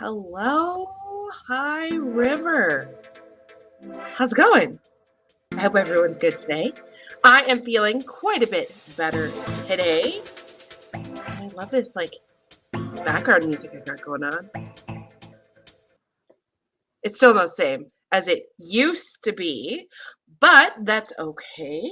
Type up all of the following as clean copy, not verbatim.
Hello, High River. How's it going? I hope everyone's good today. I am feeling quite a bit better today. I love this background music I got going on. It's still not the same as it used to be, but that's okay.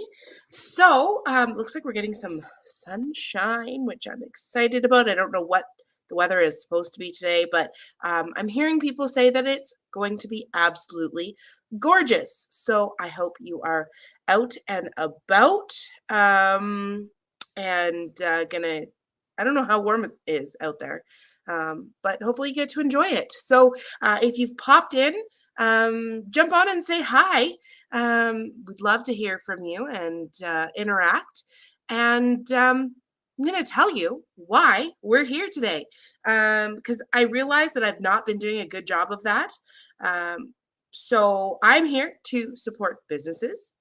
So, looks like we're getting some sunshine, which I'm excited about. I don't know what the weather is supposed to be today, but I'm hearing people say that it's going to be absolutely gorgeous. So I hope you are out and about and gonna. I don't know how warm it is out there, but hopefully you get to enjoy it. So if you've popped in, jump on and say hi. We'd love to hear from you and interact. And I'm going to tell you why we're here today, because I realize that I've not been doing a good job of that. So I'm here to support businesses,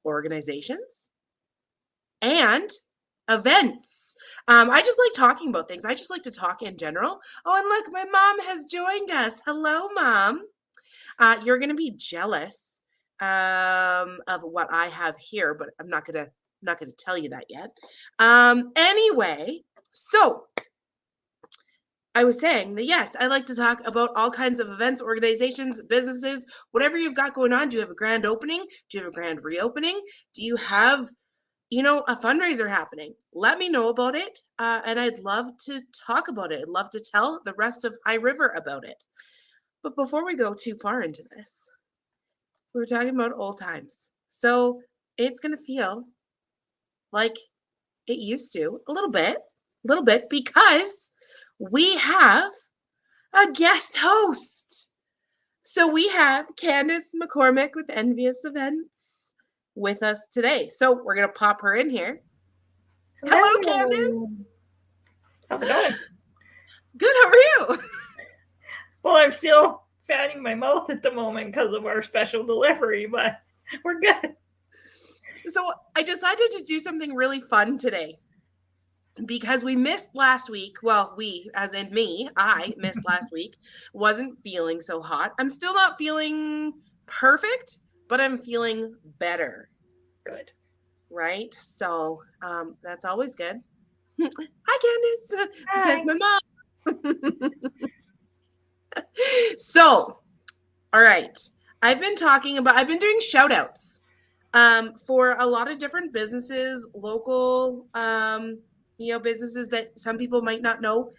organizations, and events. I just like talking about things. I just like to talk in general. Oh, and look, my mom has joined us. Hello, Mom. You're going to be jealous of what I have here, but I'm not gonna tell you that yet. Anyway, so I was saying that yes, I like to talk about all kinds of events, organizations, businesses, whatever you've got going on. Do you have a grand opening? Do you have a grand reopening? Do you have a fundraiser happening? Let me know about it, and I'd love to talk about it. I'd love to tell the rest of High River about it. But before we go too far into this, we were talking about old times. So it's going to feel like it used to a little bit, because we have a guest host. So we have Candace McCormick with Envious Events with us today. So we're going to pop her in here. Hello, Candace. How's it going? Good. How are you? Well, I'm still fanning my mouth at the moment because of our special delivery, but we're good. So I decided to do something really fun today because we missed last week. Well, we, as in me, I missed last week. Wasn't feeling so hot. I'm still not feeling perfect, but I'm feeling better. Good. Right? So that's always good. Hi, Candace. Hi. Says my mom. So, all right. I've been doing shout outs for a lot of different businesses, local, businesses that some people might not know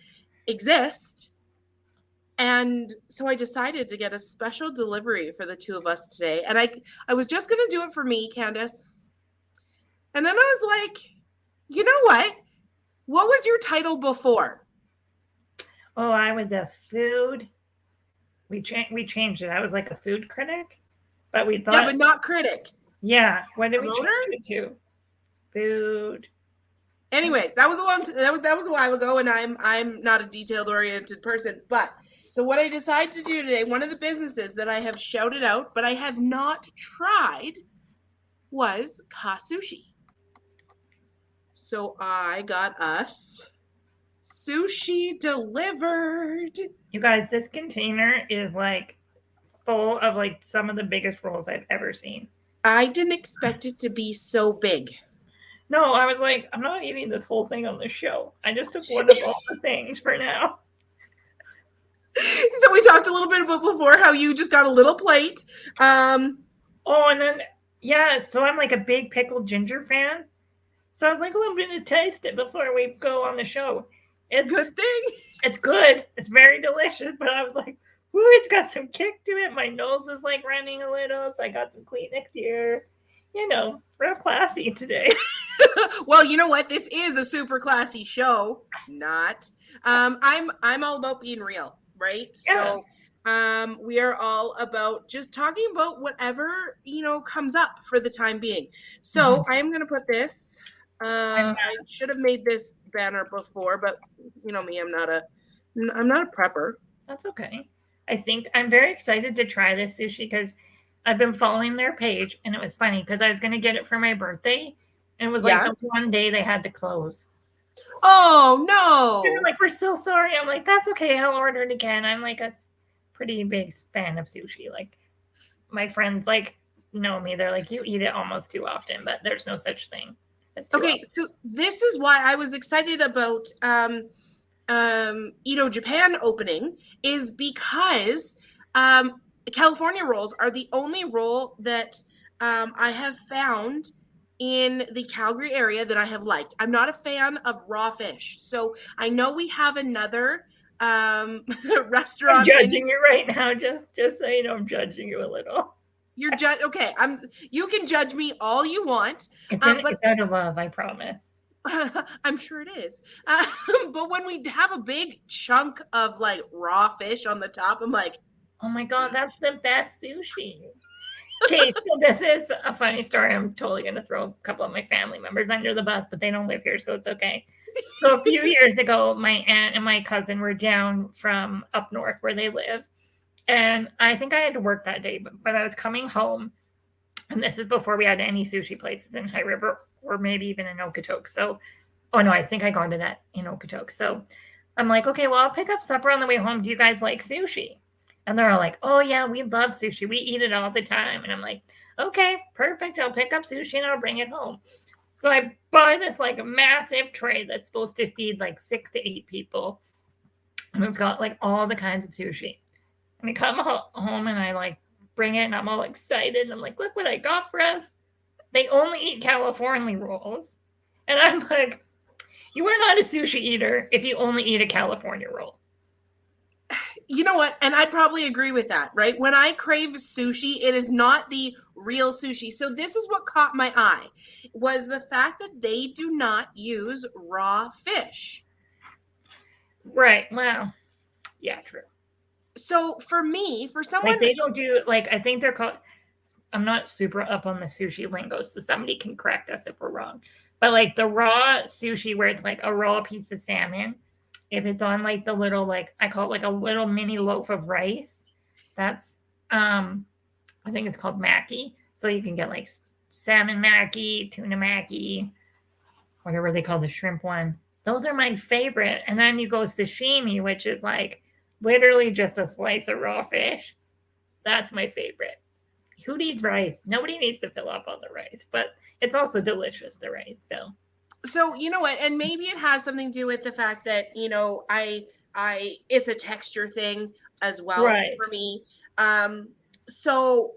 exist. And so I decided to get a special delivery for the two of us today. And I was just going to do it for me, Candace. And then I was like, you know what? What was your title before? Oh, I was a food. We changed it. I was like a food critic, but we thought. Yeah, but not critic. Yeah. When did we change it to? Food. Anyway, that was a while ago, and I'm not a detailed oriented person. But so what I decided to do today, one of the businesses that I have shouted out, but I have not tried, was Ka Sushi. So I got us sushi delivered. You guys, this container is like full of like some of the biggest rolls I've ever seen. I didn't expect it to be so big. No, I was like, I'm not eating this whole thing on the show. I just took one of all the things for now. So we talked a little bit about before how you just got a little plate. Oh, and then so I'm like a big pickled ginger fan. So I was like, I'm going to taste it before we go on the show. It's good thing. It's good. It's very delicious. But I was like, woo, it's got some kick to it. My nose is like running a little. So I got some Kleenex here. Real classy today. Well, you know what? This is a super classy show. Not. I'm all about being real, right? Yeah. So we are all about just talking about whatever, comes up for the time being. So I am going to put this. I should have made this banner before, but you know me, I'm not a prepper. That's okay. I think I'm very excited to try this sushi because I've been following their page, and it was funny because I was going to get it for my birthday, and it was like the one day they had to close. Oh no! like, we're so sorry. I'm like, that's okay. I'll order it again. I'm like a pretty big fan of sushi. Like, my friends like know me. They're like, you eat it almost too often, but there's no such thing as too Okay, often. so this is why I was excited about Edo Japan opening, is because California rolls are the only roll that I have found in the Calgary area that I have liked. I'm not a fan of raw fish, so I know we have another I'm restaurant in. judging you right now, just so you know, I'm judging you a little. You're okay. You can judge me all you want, but It's out of love, I promise. I'm sure it is. But when we have a big chunk of like raw fish on the top, I'm like, oh my God, that's the best sushi. Okay, so this is a funny story. I'm totally going to throw a couple of my family members under the bus, but they don't live here, so it's okay. So a few years ago, my aunt and my cousin were down from up north where they live. And I think I had to work that day, but I was coming home. And this is before we had any sushi places in High River or maybe even in Okotoks. So, oh no, I think I got to that in Okotoks. So I'm like, okay, well, I'll pick up supper on the way home. Do you guys like sushi? And they're all like, oh yeah, we love sushi. We eat it all the time. And I'm like, okay, perfect. I'll pick up sushi and I'll bring it home. So I buy this like massive tray that's supposed to feed like 6 to 8 people. And it's got like all the kinds of sushi. And I come home and I like bring it and I'm all excited. And I'm like, look what I got for us. They only eat California rolls. And I'm like, you are not a sushi eater if you only eat a California roll. You know what? And I'd probably agree with that, right? When I crave sushi, it is not the real sushi. So this is what caught my eye, was the fact that they do not use raw fish. Right. Well, yeah, true. So for me, for someone like they don't do like I think they're called. I'm not super up on the sushi lingo, so somebody can correct us if we're wrong. But like the raw sushi, where it's like a raw piece of salmon, if it's on like the little like I call it like a little mini loaf of rice, that's I think it's called maki. So you can get like salmon maki, tuna maki, whatever they call the shrimp one. Those are my favorite. And then you go sashimi, which is like literally just a slice of raw fish. That's my favorite. Who needs rice? Nobody needs to fill up on the rice, but it's also delicious, the rice. So you know what, and maybe it has something to do with the fact that, you know, I it's a texture thing as well, right. for me. So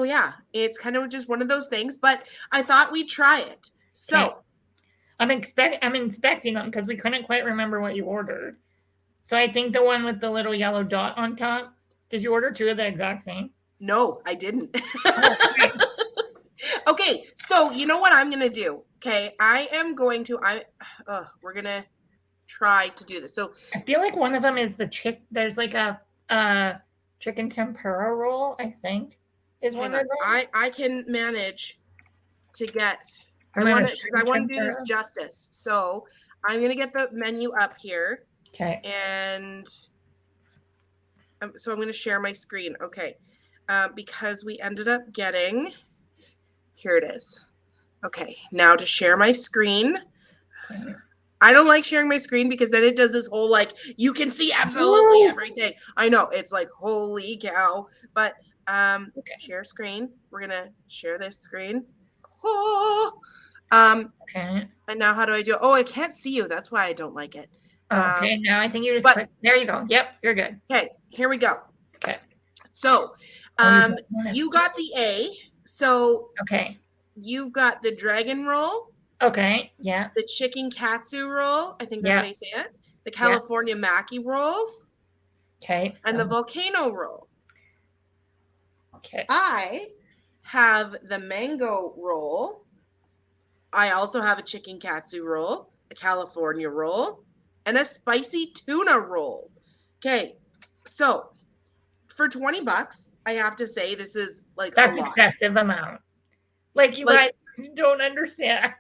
yeah, it's kind of just one of those things, but I thought we'd try it. So okay. I'm inspecting them because we couldn't quite remember what you ordered. So I think the one with the little yellow dot on top. Did you order 2 of the exact same? No, I didn't. Okay, so you know what I'm gonna do? Okay, we're gonna try to do this. So I feel like one of them is the chick. There's like a chicken tempura roll. I think is one of them. I can manage to get. I And then a want to shrimp do this tempura. justice. So I'm gonna get the menu up here, Okay. and so I'm gonna share my screen. Okay, because we ended up getting. Here it is. Okay, now to share my screen. Okay. I don't like sharing my screen because then it does this whole like you can see absolutely everything. I know, it's like holy cow. But Okay. share screen. We're gonna share this screen. Okay. And now how do I do it? Oh, I can't see you. That's why I don't like it. Okay, now I think you just click. There you go. Yep, you're good. Okay, here we go. Okay. So you got the A. So okay. You've got the dragon roll. Okay, yeah. The chicken katsu roll. I think that's how you say it. The California maki roll. Okay. And the volcano roll. Okay. I have the mango roll. I also have a chicken katsu roll, a California roll, and a spicy tuna roll. Okay, so for $20, I have to say this is like that's a lot. Excessive amount. Like you guys don't understand.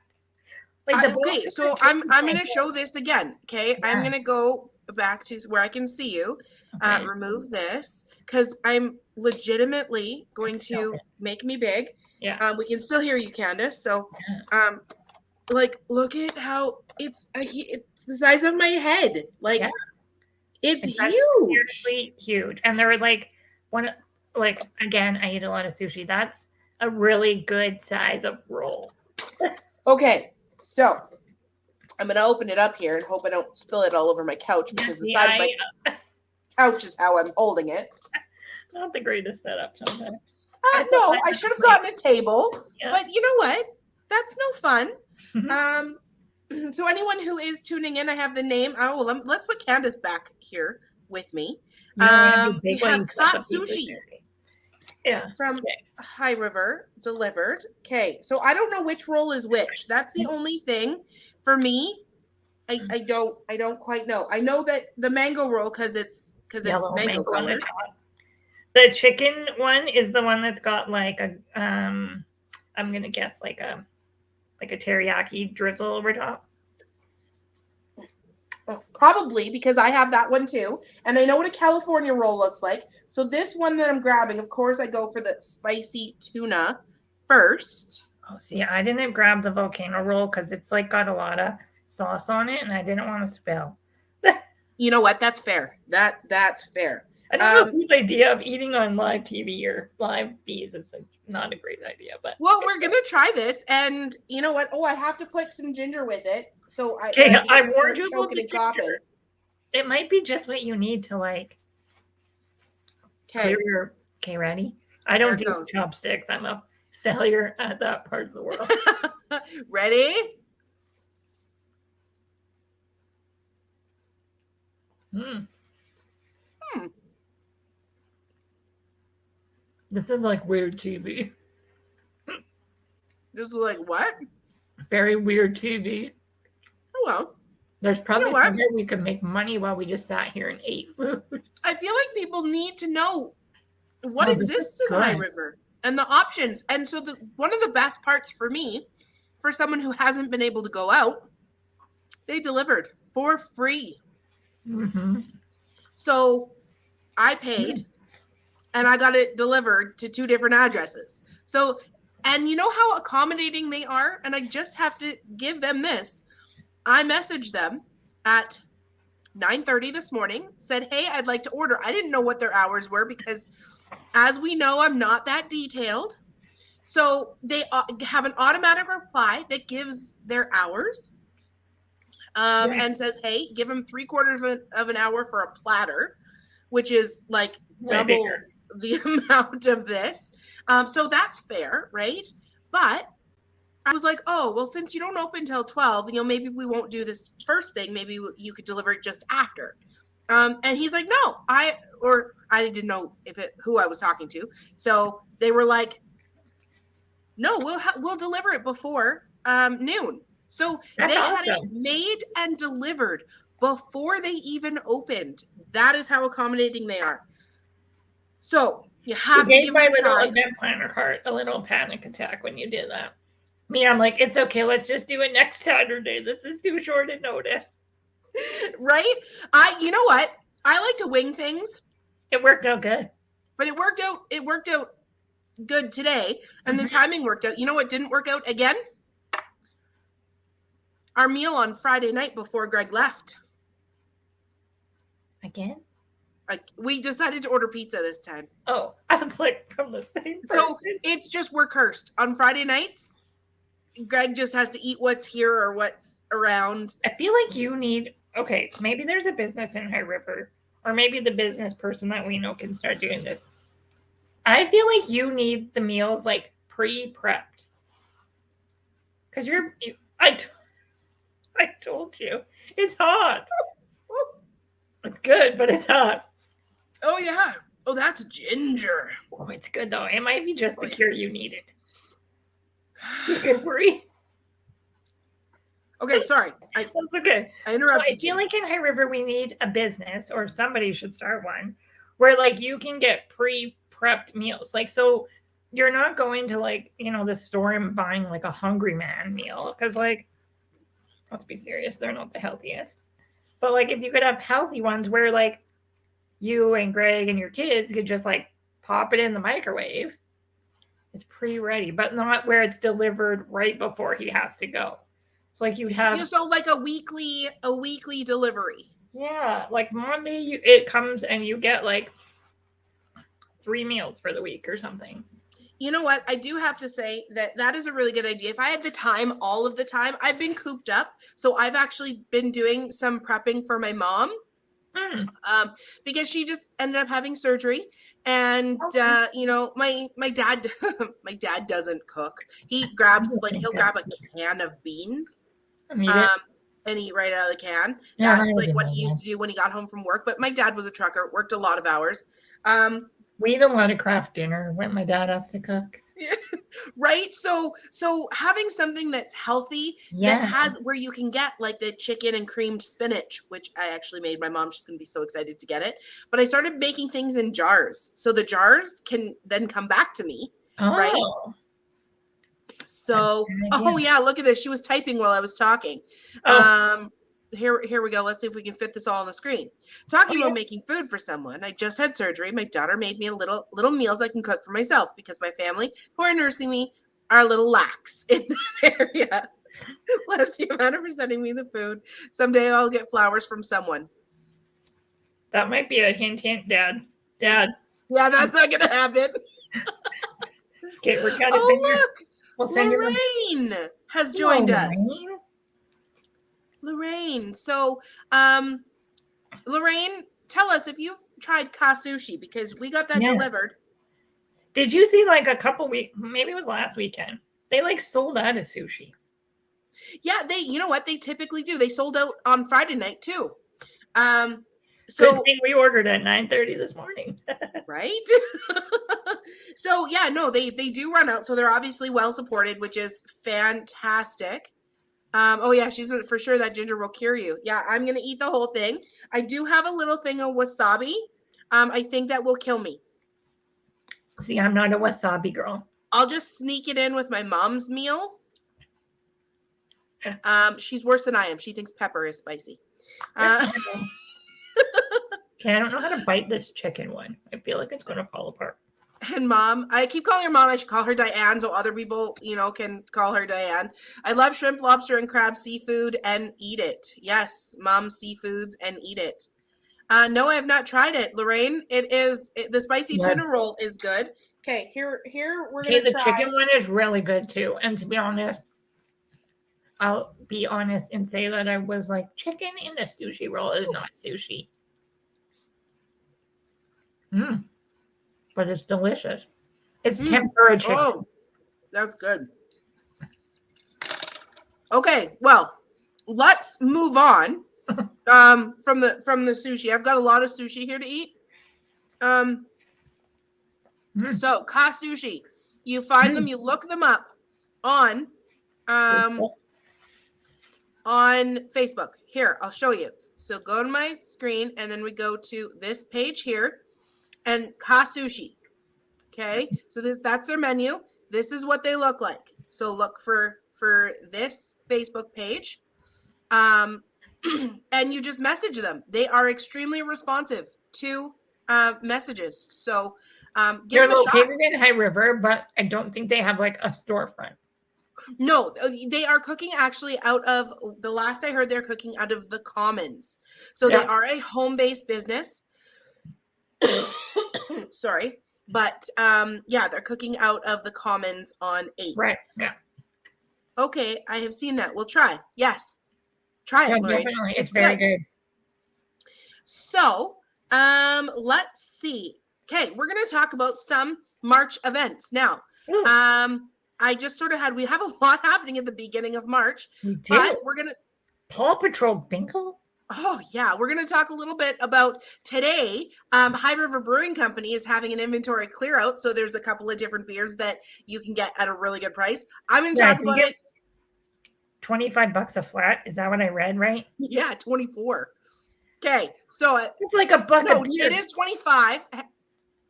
Like okay, so I'm going to show this again. Okay, yeah. I'm going to go back to where I can see you. Okay. Remove this because I'm legitimately going to make me big. Yeah. We can still hear you, Candace. So, like, look at how it's the size of my head. Like, Yeah. it's That's huge. seriously huge. And they're like again, I eat a lot of sushi. That's a really good size of roll. Okay, so I'm gonna open it up here and hope I don't spill it all over my couch because the side of my couch is how I'm holding it. Not the greatest setup sometimes. No, I should have gotten a table, Yeah. but you know what? That's no fun. So anyone who is tuning in, I have the name. Oh, well, let's put Candace back here with me. We have Katsushi. Yeah. From High River delivered. Okay, so I don't know which roll is which. That's the only thing for me. I don't quite know. I know that the mango roll because it's mango colored. The chicken one is the one that's got like a I'm gonna guess like a teriyaki drizzle over top. Probably because I have that one too, and I know what a California roll looks like. So this one that I'm grabbing, of course, I go for the spicy tuna first. Oh, see, I didn't grab the volcano roll because it's like got a lot of sauce on it, and I didn't want to spill. You know what? That's fair. That's fair. I don't know whose idea of eating on live TV or live feeds is not a great idea, but well, we're gonna try this, and you know what? Oh, I have to put some ginger with it. So I warned you about the ginger. It might be just what you need to like. Okay, ready? I don't do chopsticks. I'm a failure at that part of the world. Ready? This is like weird TV. This is like what? Very weird TV. Oh well. There's probably somewhere we could make money while we just sat here and ate food. I feel like people need to know what exists in High River and the options. And so one of the best parts for me, for someone who hasn't been able to go out, they delivered for free. Mm-hmm. So I paid and I got it delivered to 2 different addresses. So, and you know how accommodating they are? And I just have to give them this. I messaged them at 9:30 this morning, said, hey, I'd like to order. I didn't know what their hours were because, as we know, I'm not that detailed. So they have an automatic reply that gives their hours and says, hey, give them 3/4 of an hour for a platter, which is like double the amount of this. So that's fair, right? But I was like, oh, well, since you don't open till 12, maybe we won't do this first thing. Maybe you could deliver it just after. And he's like, no, I didn't know who I was talking to. So they were like, no, we'll deliver it before noon. So they had it made and delivered before they even opened. That is how accommodating they are. So you have to give my little event planner heart a little panic attack when you did that. Me, I'm like, it's okay. Let's just do it next Saturday. This is too short a notice. Right? You know what? I like to wing things. It worked out good. But it worked out good today. And the timing worked out. You know what didn't work out again? Our meal on Friday night before Greg left. Again? We decided to order pizza this time. Oh, I was like from the same person. So it's just we're cursed. On Friday nights, Greg just has to eat what's here or what's around. I feel like you need, maybe there's a business in High River, or maybe the business person that we know can start doing this. I feel like you need the meals like pre-prepped. Because I told you, it's hot. It's good, but it's hot. Oh, yeah. Oh, that's ginger. Oh, it's good, though. It might be just the cure you needed. You can breathe. Okay, sorry. That's okay. I interrupted you. I feel like in High River we need a business, or somebody should start one, where like you can get pre-prepped meals. Like, so you're not going to like, the store and buying like a Hungry Man meal. Because like, let's be serious, they're not the healthiest. But like if you could have healthy ones where like you and Greg and your kids could just like pop it in the microwave. It's pre-ready, but not where it's delivered right before he has to go. So like you'd have So like a weekly delivery. yeah, like Monday it comes and you get like 3 meals for the week or something. You know what? I do have to say that is a really good idea. If I had the time all of the time, I've been cooped up. So I've actually been doing some prepping for my mom Mm. because she just ended up having surgery. And, Okay. my dad, my dad doesn't cook. He grabs, like, he'll grab a can of beans And eat it. and eat right out of the can. Yeah, That's I like did what know he used that. to do when he got home from work. But my dad was a trucker, worked a lot of hours. We eat a lot of craft dinner when my dad has to cook. Right, so having something that's healthy that Yeah. has where you can get like the chicken and creamed spinach, which I actually made. My mom, she's gonna be so excited to get it. But I started making things in jars, so the jars can then come back to me, right? Oh, that's So, a good oh idea. yeah, look at this. She was typing while I was talking. Oh, Here we go. Let's see if we can fit this all on the screen. oh Talking yeah. about making food for someone. I just had surgery. My daughter made me a little meals I can cook for myself because my family who are nursing me are a little lax in that area. Bless you, Amanda, for sending me the food. Someday I'll get flowers from someone. That might be a hint, hint, Dad. Dad. Yeah, that's not gonna happen. Okay, we're kind of finger. Oh We'll look, send you one. Lorraine has Hello, joined us. Lorraine. Lorraine. So, Lorraine, tell us if you've tried Kasushi because we got that Yes. delivered. Did you see like a couple weeks? Maybe it was last weekend. They like sold out of sushi. Yeah, you know what they typically do. They sold out on Friday night too. Good So thing we ordered at 9:30 this morning. right. So yeah, no, they do run out. So they're obviously well supported, which is fantastic. Oh yeah, she's for sure that ginger will cure you. Yeah, I'm gonna eat the whole thing. I do have a little thing of wasabi. I think that will kill me. See, I'm not a wasabi girl. I'll just sneak it in with my mom's meal. She's worse than I am. She thinks pepper is spicy. Okay, I don't know how to bite this chicken one. I feel like it's going to fall apart. And Mom, I keep calling her Mom. I should call her Diane so other people, can call her Diane. I love shrimp, lobster, and crab seafood and eat it. Yes, Mom seafoods and eat it. No, I have not tried it, Lorraine. The spicy tuna roll is good. Okay, here we're gonna the try. chicken one is really good too. And to be honest, I'll be honest and say that I was like, chicken in a sushi roll is not sushi. But it's delicious. It's tempura chicken. Oh, that's good. Okay, well, let's move on from the sushi. I've got a lot of sushi here to eat. So ka sushi, you find them, you look them up on Facebook. Here, I'll show you. So go to my screen and then we go to this page here and ka sushi. Okay, so that's their menu. This is what they look like. So look for this Facebook page, and you just message them. They are extremely responsive to messages. So give They're them a shot. located in High River, but I don't think they have like a storefront. No, they are cooking actually out of, the last I heard, they're cooking out of the Commons. So they are a home-based business. Sorry. But yeah, they're cooking out of the Commons on 8th. Right. Yeah. Okay, I have seen that. We'll try. Yes. Try it, Lorraine. Definitely. It's very good. So, let's see. Okay, we're going to talk about some March events. Now, I just sort of we have a lot happening at the beginning of March. We do. But we're going to Paw Patrol bingo? Oh, yeah. We're going to talk a little bit about today. High River Brewing Company is having an inventory clear out. So there's a couple of different beers that you can get at a really good price. I'm going to talk about it. $25 a flat. Is that what I read, right? Yeah, 24. Okay. So it's like a buck of beer. It is 25. I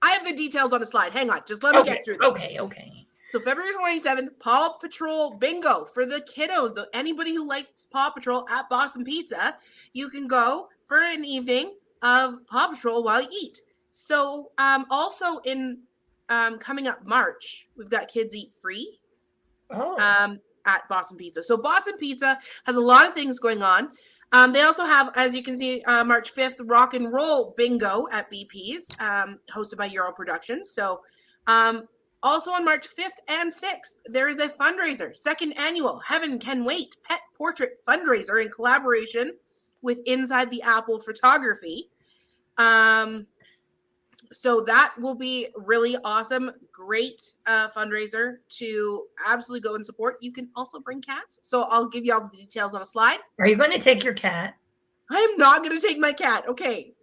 have the details on a slide. Hang on. Just let me get through this. Okay. So February 27th, Paw Patrol Bingo for the kiddos. Anybody who likes Paw Patrol at Boston Pizza, you can go for an evening of Paw Patrol while you eat. So also in coming up March, we've got Kids Eat Free. Oh. at Boston Pizza. So Boston Pizza has a lot of things going on. They also have, as you can see, March 5th, Rock and Roll Bingo at BP's, hosted by Euro Productions. So also on March 5th and 6th, there is a fundraiser, second annual Heaven Can Wait Pet Portrait Fundraiser in collaboration with Inside the Apple Photography. So that will be really awesome. Great fundraiser to absolutely go and support. You can also bring cats. So I'll give you all the details on a slide. Are you going to take your cat? I am not going to take my cat. Okay.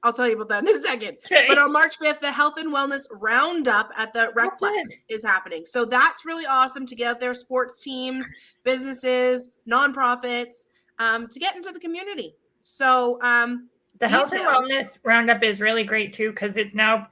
I'll tell you about that in a second. Okay. But on March 5th, the Health and Wellness Roundup at the Recplex is happening. So that's really awesome to get out there, sports teams, businesses, nonprofits, to get into the community. So the Health and Wellness Roundup is really great too, because it's now,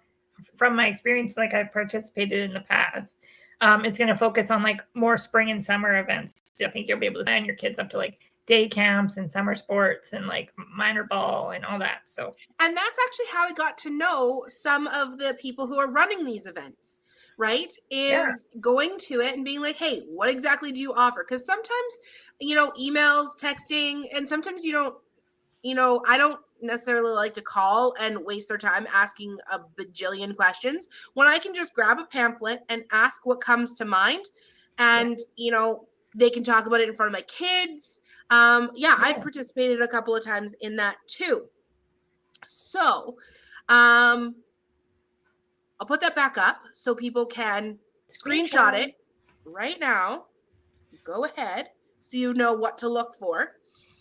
from my experience, like I've participated in the past, it's going to focus on like more spring and summer events. So I think you'll be able to sign your kids up to like day camps and summer sports and like minor ball and all that. So, and that's actually how I got to know some of the people who are running these events, right? Is going to it and being like, hey, what exactly do you offer? Because sometimes, emails, texting, and sometimes you don't, I don't necessarily like to call and waste their time asking a bajillion questions when I can just grab a pamphlet and ask what comes to mind. And, they can talk about it in front of my kids. I've participated a couple of times in that too. So I'll put that back up so people can screenshot it right now. Go ahead so you know what to look for.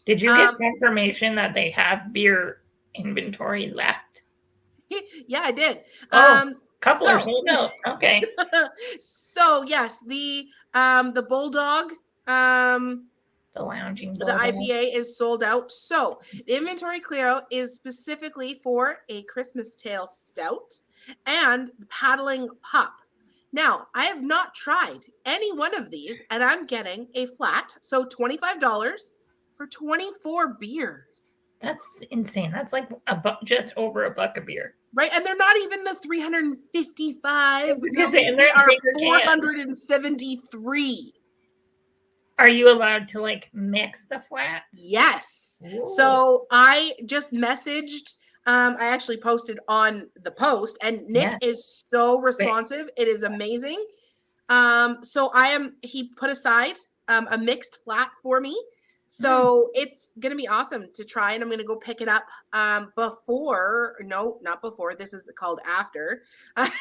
Did you get confirmation that they have beer inventory left? Yeah, I did. Couple are sold out. Okay. So yes, the Bulldog, the lounging Bulldog. The IPA is sold out. So the inventory clear out is specifically for a Christmas Tale Stout and the Paddling Pup. Now, I have not tried any one of these, and I'm getting a flat, so $25 for 24 beers. That's insane. That's like just over $1 a beer. Right, and they're not even the 355. And there are 473. Are you allowed to like mix the flats? Yes. Ooh. So I just messaged. I actually posted on the post, and Nick is so responsive. It is amazing. So he put aside a mixed flat for me. So it's going to be awesome to try, and I'm going to go pick it up not before. This is called after. After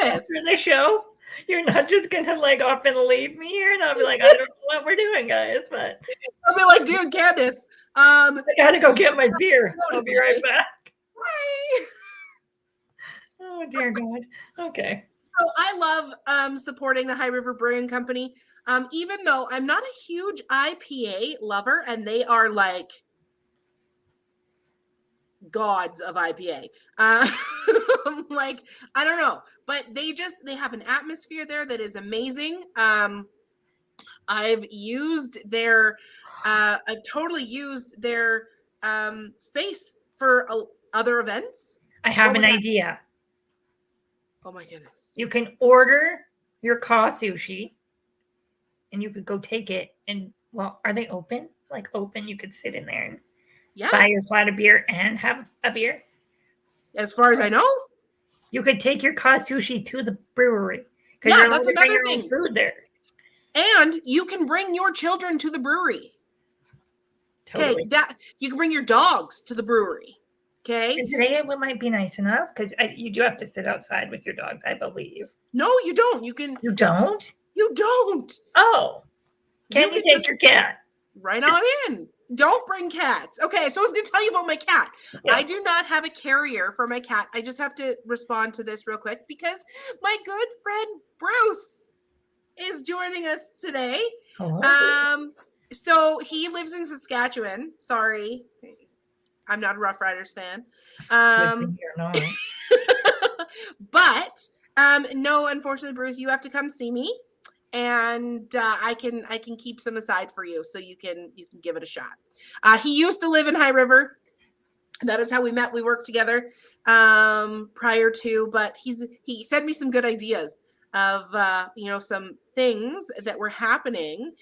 this. After the show? You're not just going to like off and leave me here, and I'll be like, I don't know what we're doing, guys, but. I'll be like, dude, Candace. I got to go get my beer. I'll be right back. Bye. Oh, dear God. Okay. So I love supporting the High River Brewing Company. Even though I'm not a huge IPA lover, and they are like gods of IPA. Like, I don't know, but they have an atmosphere there that is amazing. I've totally used their space for other events. I have an idea. Oh my goodness. You can order your Ka Sushi and you could go take it. And are they open? Like open, you could sit in there and buy your flat of beer and have a beer. As far as I know. You could take your Ka Sushi to the brewery. Yeah, that's another thing. Food there. And you can bring your children to the brewery. Totally. Okay, you can bring your dogs to the brewery. Okay. And today it might be nice enough because you do have to sit outside with your dogs, I believe. No, you don't. You don't? You don't. Oh. Can you take your cat? Right on in. Don't bring cats. Okay, so I was going to tell you about my cat. Yeah. I do not have a carrier for my cat. I just have to respond to this real quick because my good friend Bruce is joining us today. Oh. So he lives in Saskatchewan. Sorry. I'm not a Rough Riders fan. But no, unfortunately, Bruce, you have to come see me, and I can keep some aside for you, so you can give it a shot. He used to live in High River. That is how we met. We worked together prior to, but he sent me some good ideas of some things that were happening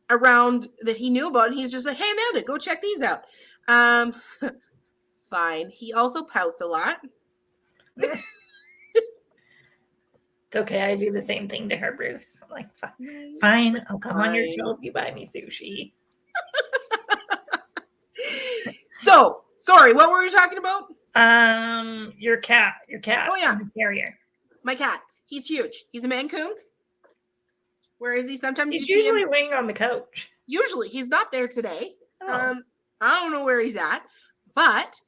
around that he knew about, and he's just like, hey Amanda, go check these out. Fine. He also pouts a lot. It's okay. I do the same thing to her, Bruce. I'm like, fine, I'll come on your show if you buy me sushi. So, sorry, what were we talking about? Your cat. Oh yeah, carrier. My cat. He's huge. He's a Mancoon. Where is he? Sometimes He's you see him usually laying on the couch. Usually, he's not there today. Oh. I don't know where he's at, but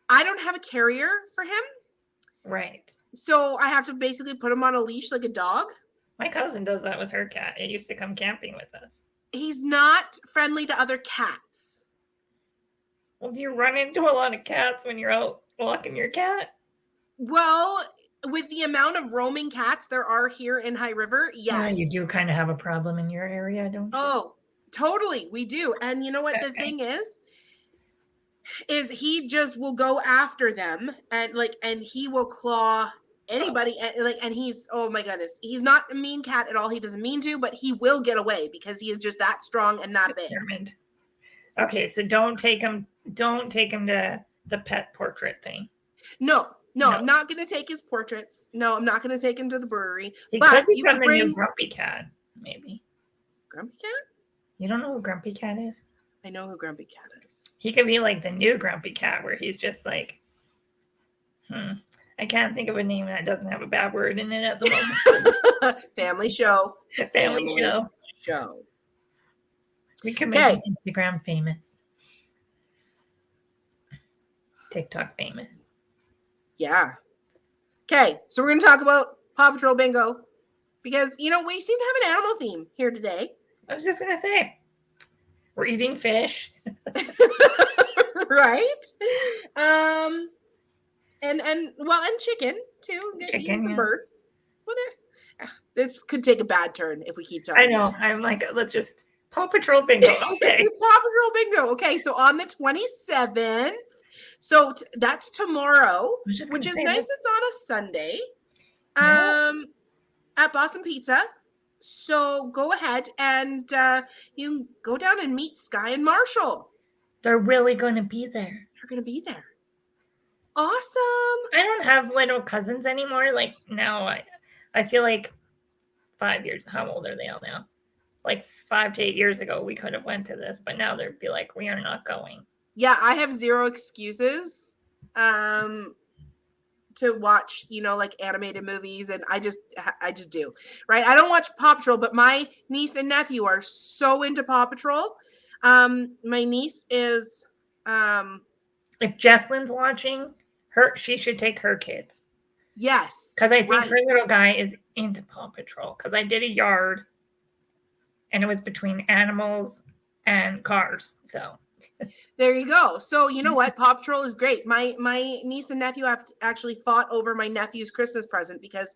I don't have a carrier for him. Right. So I have to basically put him on a leash like a dog. My cousin does that with her cat. It used to come camping with us. He's not friendly to other cats. Well, do you run into a lot of cats when you're out walking your cat? Well, with the amount of roaming cats there are here in High River, yes. You do kind of have a problem in your area, don't you? Oh, totally. We do. And you know what the thing is he just will go after them and he will claw anybody and he's, oh my goodness, he's not a mean cat at all. He doesn't mean to, but he will get away because he is just that strong and that big. Determined. Okay, so don't take him to the pet portrait thing. No, I'm not going to take his portraits. No, I'm not going to take him to the brewery. He could become the new Grumpy Cat, maybe. Grumpy Cat? You don't know who Grumpy Cat is? I know who Grumpy Cat is. He could be like the new Grumpy Cat, where he's just like, I can't think of a name that doesn't have a bad word in it at the moment. Family show. Family show. We can make Instagram famous. TikTok famous. Yeah. Okay, so we're going to talk about Paw Patrol Bingo because, we seem to have an animal theme here today. I was just going to say, we're eating fish. Right? And chicken too. Chicken, birds. Whatever. This could take a bad turn if we keep talking. I know. I'm like, let's just Paw Patrol Bingo. Okay. Paw Patrol Bingo. Okay, so on the 27th, so that's tomorrow, which is nice. It's on a Sunday. At Boston Pizza. So go ahead and you can go down and meet Sky and Marshall. They're really going to be there. They're going to be there. Awesome. I don't have little cousins anymore. Like now, I feel like 5 years. How old are they all now? Like 5 to 8 years ago, we could have went to this, but now they'd be like, we are not going. Yeah, I have zero excuses to watch, like animated movies, and I just do, right? I don't watch Paw Patrol, but my niece and nephew are so into Paw Patrol. My niece is if Jesslyn's watching she should take her kids. Yes. Because I think her little guy is into Paw Patrol. Because I did a yard and it was between animals and cars. So there you go. So you know what? Paw Patrol is great. My niece and nephew have actually fought over my nephew's Christmas present because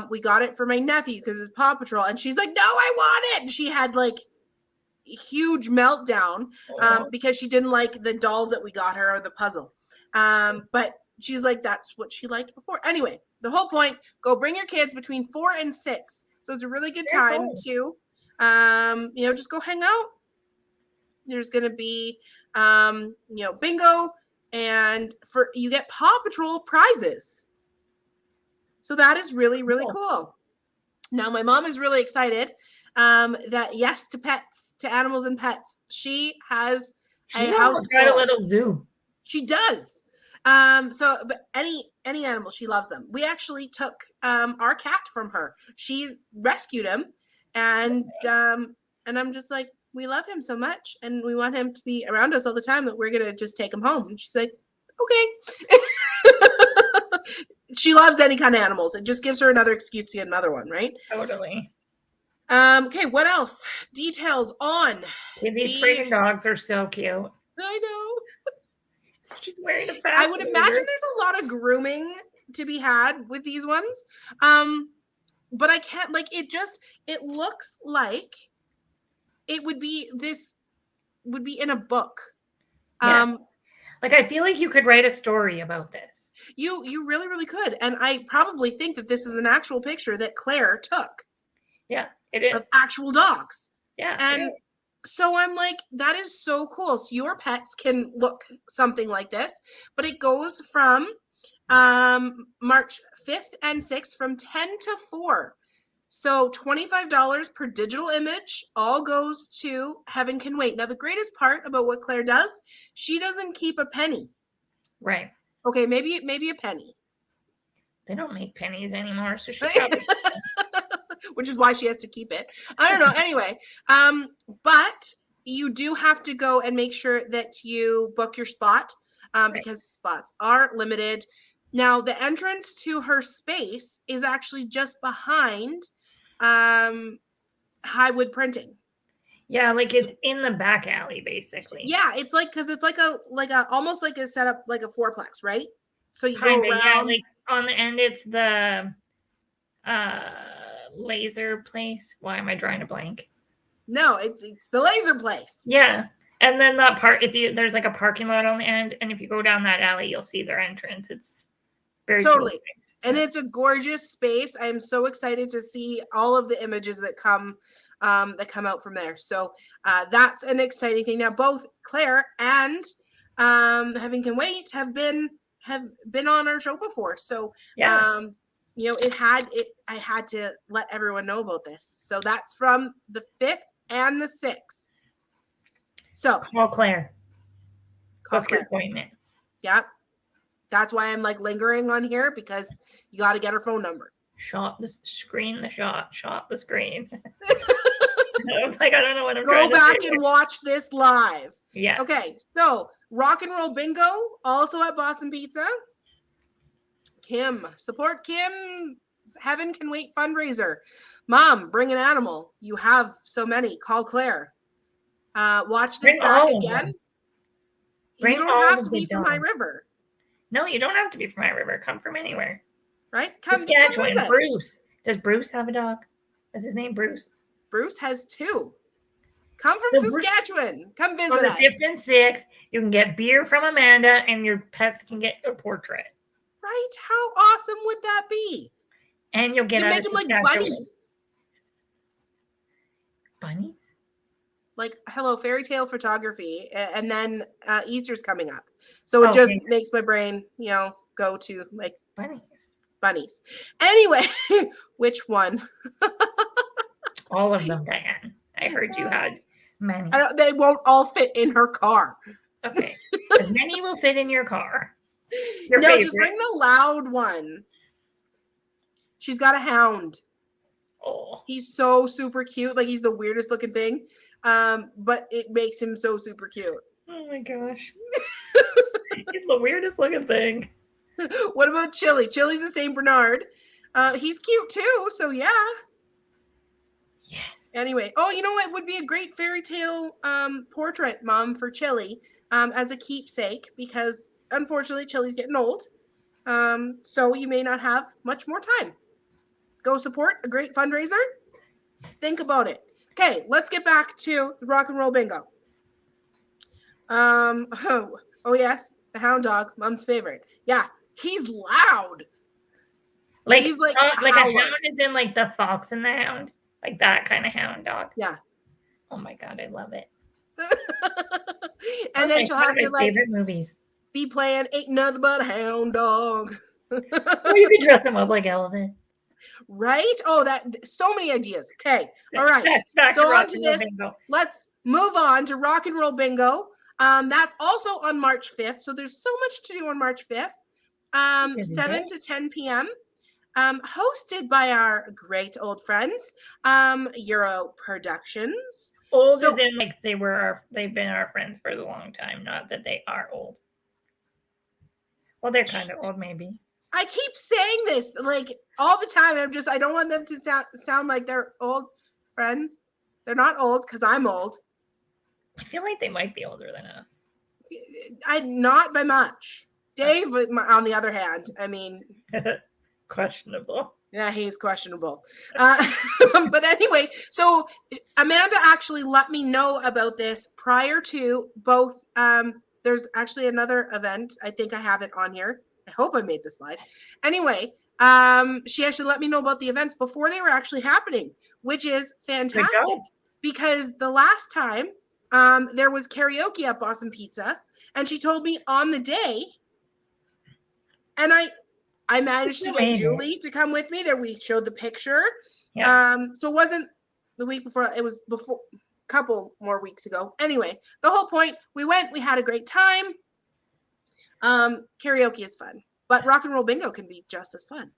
we got it for my nephew because it's Paw Patrol. And she's like, no, I want it. And she had like a huge meltdown because she didn't like the dolls that we got her or the puzzle. But she's like, that's what she liked before. Anyway, the whole point, go bring your kids between 4 and 6. So it's a really good time to, just go hang out. There's going to be, bingo, and you get Paw Patrol prizes. So that is really, really cool. Now, my mom is really excited that yes to pets, to animals and pets. She has got a little zoo. She does. But any animal, she loves them. We actually took our cat from her. She rescued him, and I'm just like, we love him so much, and we want him to be around us all the time that we're gonna just take him home. And she's like, okay. She loves any kind of animals. It just gives her another excuse to get another one, right? Totally. Okay, what else? Details on these freaking dogs are so cute. I know. She's wearing a fast. I would imagine there's a lot of grooming to be had with these ones. But I can't, it looks like it would be in a book. Yeah. I feel like you could write a story about this. You really, really could. And I probably think that this is an actual picture that Claire took Yeah, it of is. actual dogs. Yeah, it And is. so I'm like, that is so cool. So your pets can look something like this, but it goes from March 5th and 6th from 10 to 4. So $25 per digital image all goes to Heaven Can Wait. Now, the greatest part about what Claire does, she doesn't keep a penny. Right. Okay, maybe a penny. They don't make pennies anymore, so she probably Which is why she has to keep it. I don't know. Anyway, but you do have to go and make sure that you book your spot because spots are limited. Now, the entrance to her space is actually just behind Highwood Printing. Yeah, like it's in the back alley, basically. Yeah, it's like because it's like a almost like a setup like a fourplex, right? So you go Kinda, around. yeah, like on the end it's the laser place. Why am I drawing a blank? No, it's the laser place. Yeah. And then that part, there's like a parking lot on the end, and if you go down that alley, you'll see their entrance. It's very totally cool. And it's a gorgeous space. I am so excited to see all of the images that come out from there. So that's an exciting thing. Now, both Claire and Heaven Can Wait have been on our show before. So yeah. I had to let everyone know about this. So that's from the 5th and the 6th. So Call Claire. Call Book Claire. your appointment. Yep. That's why I'm like lingering on here because you got to get her phone number. Shot the screen, shot the screen. I was like, I don't know what I'm trying to say. Go back and watch this live. Yeah. Okay, so Rock and Roll Bingo, also at Boston Pizza. Kim, support Kim. Heaven Can Wait fundraiser. Mom, bring an animal. You have so many. Call Claire. Watch this back again. You don't have to be from High River. No, you don't have to be from High River. Come from anywhere. Right? Saskatchewan. Bruce. Does Bruce have a dog? Is his name Bruce? Bruce has 2. Come from Saskatchewan. Come visit us. On the 5th and 6th, you can get beer from Amanda, and your pets can get a portrait. Right? How awesome would that be? And you'll get make them like bunnies. Bunnies? Like, hello, fairy tale photography, and then Easter's coming up, so it just makes my brain, go to like bunnies. Anyway, which one? All of them, Diane. I heard you had many. They won't all fit in her car. Okay, as many will fit in your car. Just bring the loud one. She's got a hound. Oh, he's so super cute. Like, he's the weirdest looking thing. But it makes him so super cute. Oh my gosh. He's the weirdest looking thing. What about Chili? Chili's a St. Bernard. He's cute too, so yeah. Yes. Anyway, you know what would be a great fairy tale portrait, Mom, for Chili as a keepsake, because unfortunately Chili's getting old. So you may not have much more time. Go support a great fundraiser. Think about it. Okay, let's get back to the Rock and Roll Bingo. Oh yes, the hound dog, Mom's favorite. Yeah, he's loud. Like he's like a hound is in like the Fox and the Hound, like that kind of hound dog. Yeah. Oh my god, I love it. And then she'll have to like favorite movies. Be playing Ain't Nothing But a Hound Dog. Or you could dress him up like Elvis. Right? Oh, so many ideas. Okay. All right. So on to this. Let's move on to Rock and Roll Bingo. That's also on March 5th. So there's so much to do on March 5th. 7 to 10 p.m. Hosted by our great old friends, Euro Productions. Old as in like they've been our friends for a long time, not that they are old. Well, they're kind of old, maybe. I keep saying this like all the time. I don't want them to sound like they're old friends. They're not old because I'm old. I feel like they might be older than us. Not by much. Dave, on the other hand, I mean, questionable. Yeah, he's questionable. But anyway, so Amanda actually let me know about this prior to both. There's actually another event. I think I have it on here. I hope I made the slide. Anyway, she actually let me know about the events before they were actually happening, which is fantastic because the last time there was karaoke at Boston Pizza, and she told me on the day, and I managed to get Julie to come with me. There, we showed the picture. Yeah. So it wasn't the week before; it was before, a couple more weeks ago. Anyway, the whole point: we went, we had a great time. Karaoke is fun, but rock and roll bingo can be just as fun.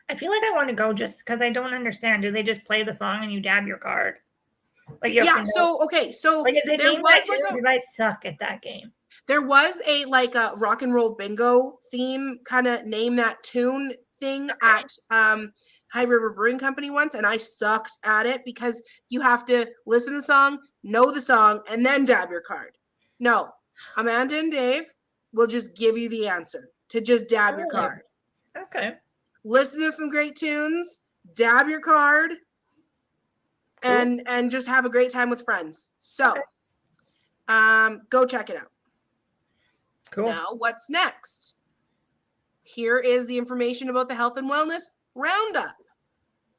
I feel like I want to go just because I don't understand. Do they just play the song and you dab your card? Like yeah. So okay. So like, is it there named was that because I suck at that game. There was a like a rock and roll bingo theme kind of name that tune thing at High River Brewing Company once, and I sucked at it because you have to listen to the song, know the song, and then dab your card. No, Amanda and Dave will just give you the answer to just dab your card. Okay. Listen to some great tunes, dab your card, cool. and just have a great time with friends. So, go check it out. Cool. Now, what's next? Here is the information about the Health and Wellness Roundup.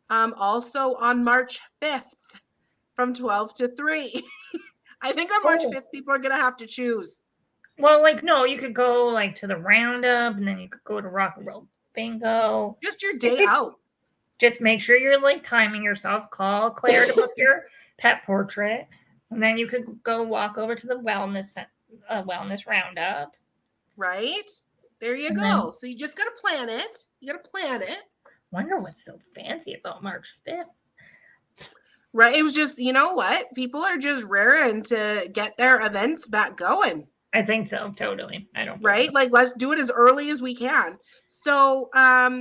Also on March 5th from 12 to 3. I think on March 5th, people are going to have to choose. Well, like, no, you could go like to the Roundup, and then you could go to Rock and Roll Bingo. Just your day out. Just make sure you're like timing yourself. Call Claire to book your pet portrait. And then you could go walk over to the wellness Roundup. Right? There you go. So you just got to plan it. You got to plan it. Wonder what's so fancy about March 5th. Right. It was just, you know what? People are just raring to get their events back going. I think so. Totally. I don't. Right. Like, let's do it as early as we can. So,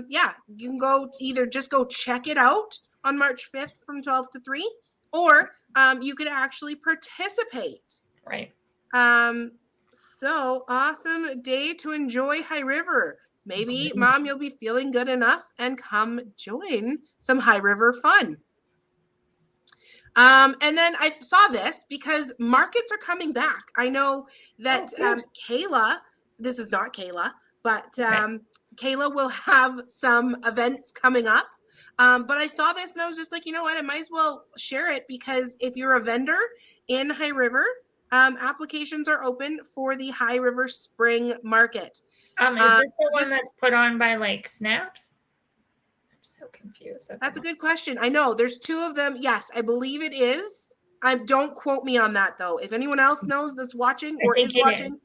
yeah, you can go either just go check it out on March 5th from 12 to 3, or you could actually participate. Right. So awesome day to enjoy High River. Maybe, Mom, you'll be feeling good enough and come join some High River fun. And then I saw this because markets are coming back. I know that Kayla, this is not Kayla, but Kayla will have some events coming up. But I saw this and I was just like, you know what, I might as well share it because if you're a vendor in High River, applications are open for the High River Spring Market. Is this the one that's put on by like Snaps? I'm so confused. Okay. That's a good question. I know there's 2 of them. Yes, I believe it is. Don't quote me on that though. If anyone else knows that's watching or is watching,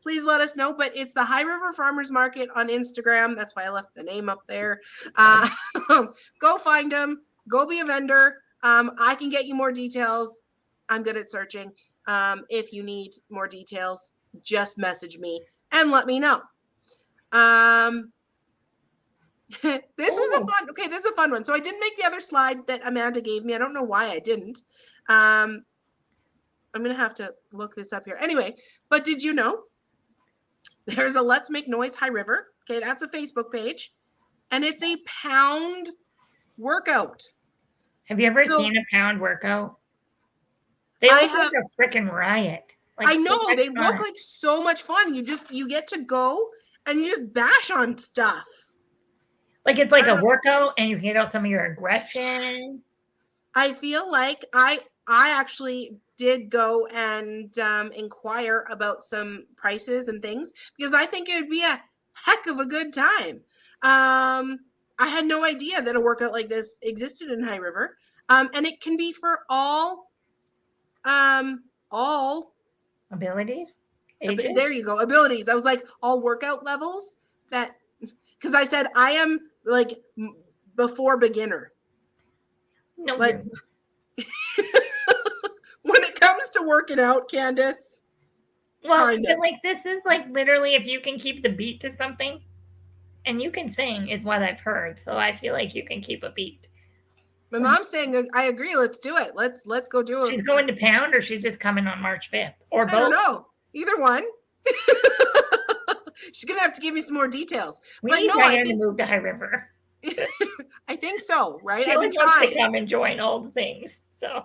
please let us know. But it's the High River Farmers Market on Instagram. That's why I left the name up there. Go find them. Go be a vendor. I can get you more details. I'm good at searching. If you need more details, just message me and let me know. This is a fun one. So I didn't make the other slide that Amanda gave me. I don't know why I didn't. I'm going to have to look this up here. Anyway, but did you know there's a Let's Make Noise High River? Okay, that's a Facebook page. And it's a pound workout. Have you ever seen a pound workout? They look like a freaking riot. Like, I know, they look like so much fun. You get to go and you just bash on stuff. Like it's like a workout and you can get out some of your aggression. I feel like I actually did go and inquire about some prices and things because I think it would be a heck of a good time. I had no idea that a workout like this existed in High River. And it can be for all abilities. There you go. Abilities. I was like all workout levels because I said I am like before beginner. No. Like when it comes to working out, Candace. Well, like this is like literally if you can keep the beat to something and you can sing is what I've heard. So I feel like you can keep a beat. My mom's saying, I agree. Let's do it. Let's go do it. She's going to pound or she's just coming on March 5th or both? I don't know. Either one. She's going to have to give me some more details. I think to move to High River. I think so, right? She always wants to come and join all the things. So.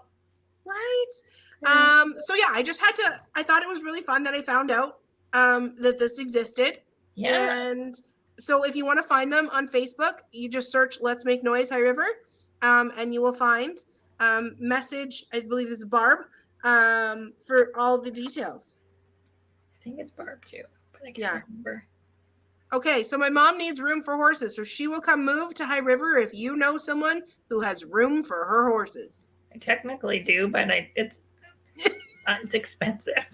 Right. So yeah, I thought it was really fun that I found out that this existed. Yeah. And So if you want to find them on Facebook, you just search Let's Make Noise High River, and you will find message, I believe this is Barb, for all the details. I think it's Barb too, but I can't Yeah. remember. Okay, so my mom needs room for horses, so she will come move to High River if you know someone who has room for her horses. I technically do, but it's expensive.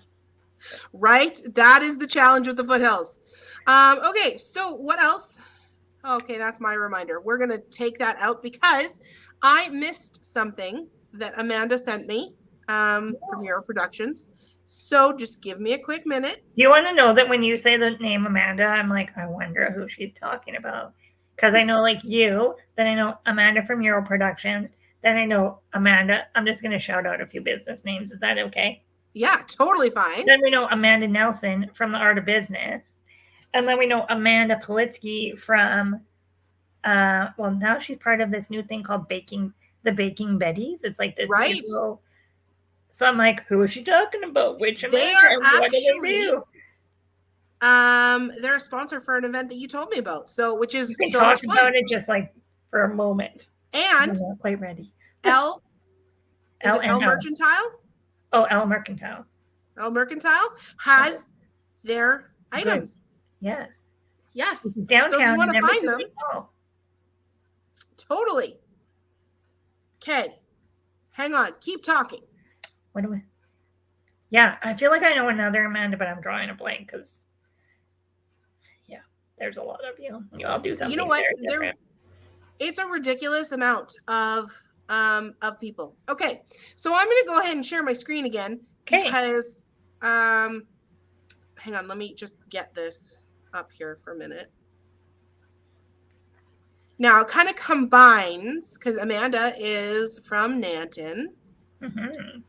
Right? That is the challenge with the foothills. Okay, so what else? Okay, that's my reminder. We're going to take that out because I missed something that Amanda sent me from Euro Productions. So just give me a quick minute. Do you want to know that when you say the name Amanda, I'm like, I wonder who she's talking about? Because I know like you, then I know Amanda from Euro Productions, then I know Amanda. I'm just going to shout out a few business names. Is that okay? Yeah, totally fine. Then we know Amanda Nelson from The Art of Business. And then we know Amanda Politsky from, well, now she's part of this new thing called Baking Betties. It's like this Right. new. So I'm like, who is she talking about? Which Amanda? They are What do actually they do? they're a sponsor for an event that you told me about. So which is You can so talk much fun. about it just like for a moment. And I'm not quite ready. L is L it L and L. Mercantile? Oh, L Mercantile. L Mercantile has their items. Yes. Yes. This is downtown. So if you want to Never find City them, Hall. totally. Okay. Hang on. Keep talking. What do we? Yeah, I feel like I know another Amanda, but I'm drawing a blank because, yeah, there's a lot of you. You all do something. You know what? Very different. It's a ridiculous amount of people. Okay, so I'm going to go ahead and share my screen again because hang on, let me just get this up here for a minute. Now it kind of combines because Amanda is from Nanton. Mm-hmm.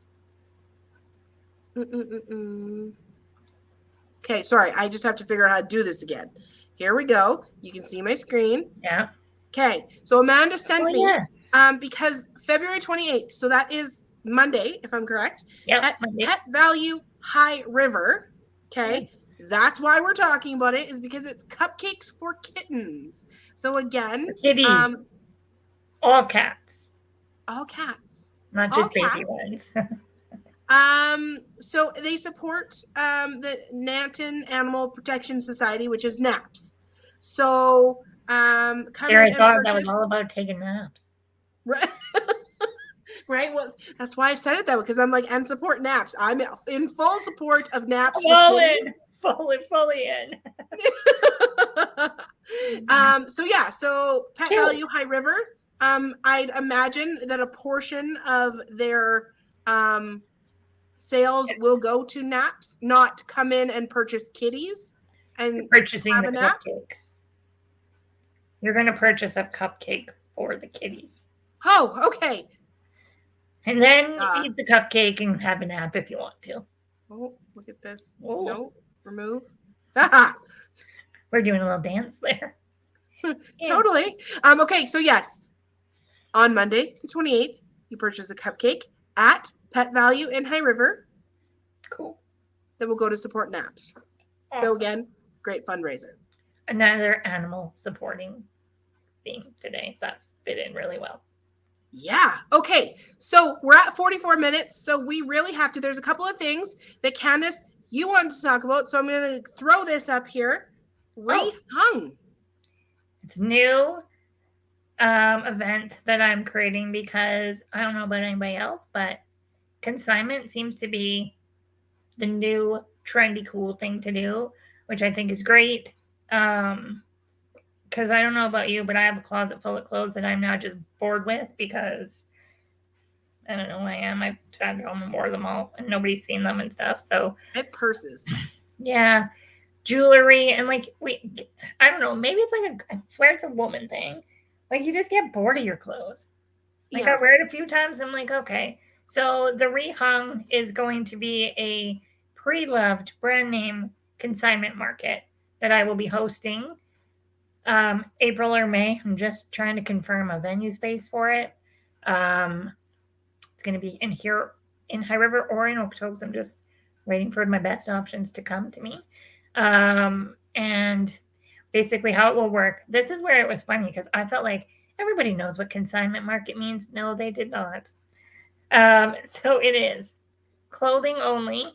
Okay, sorry, I just have to figure out how to do this again. Here we go. You can see my screen. Yeah. Okay, so Amanda sent me yes. Because February 28th, so that is Monday, if I'm correct, yep, at Monday. Pet Value High River. Okay, yes. That's why we're talking about it, is because it's cupcakes for kittens. So again, for kitties, all cats. All cats. Not just baby ones. So they support the Nanton Animal Protection Society, which is NAPS. So come there, I thought that was all about taking naps. Right. Right. Well, that's why I said it that way, because I'm like, and support NAPS. I'm in full support of NAPS. Fully in. So yeah. So Pet Value High River. I'd imagine that a portion of their sales will go to NAPS, not come in and purchase kitties. And you're purchasing the cupcakes. You're going to purchase a cupcake for the kitties. Oh, okay. And then eat the cupcake and have a nap if you want to. Oh, look at this. Whoa. No, remove. We're doing a little dance there. Totally. Okay, so yes, on Monday, the 28th, you purchase a cupcake at Pet Value in High River. Cool. That will go to support NAPS. Awesome. So again, great fundraiser. Another animal supporting theme today that fit in really well. Yeah. Okay. So we're at 44 minutes. So we really have to. There's a couple of things that Candace, you wanted to talk about. So I'm going to throw this up here. Rehung. It's new event that I'm creating because I don't know about anybody else, but consignment seems to be the new trendy cool thing to do, which I think is great. Because I don't know about you, but I have a closet full of clothes that I'm now just bored with because I don't know who I am. I've sat at home and wore them all and nobody's seen them and stuff. So I have purses. Yeah. Jewelry and like I don't know, maybe it's like I swear it's a woman thing. Like you just get bored of your clothes. Like I wear it a few times and I'm like, okay. So the Rehung is going to be a pre-loved brand name consignment market that I will be hosting April or May. I'm just trying to confirm a venue space for it. It's going to be in here in High River or in Okotoks. I'm just waiting for my best options to come to me. And basically how it will work. This is where it was funny because I felt like everybody knows what consignment market means. No, they did not. So it is clothing only.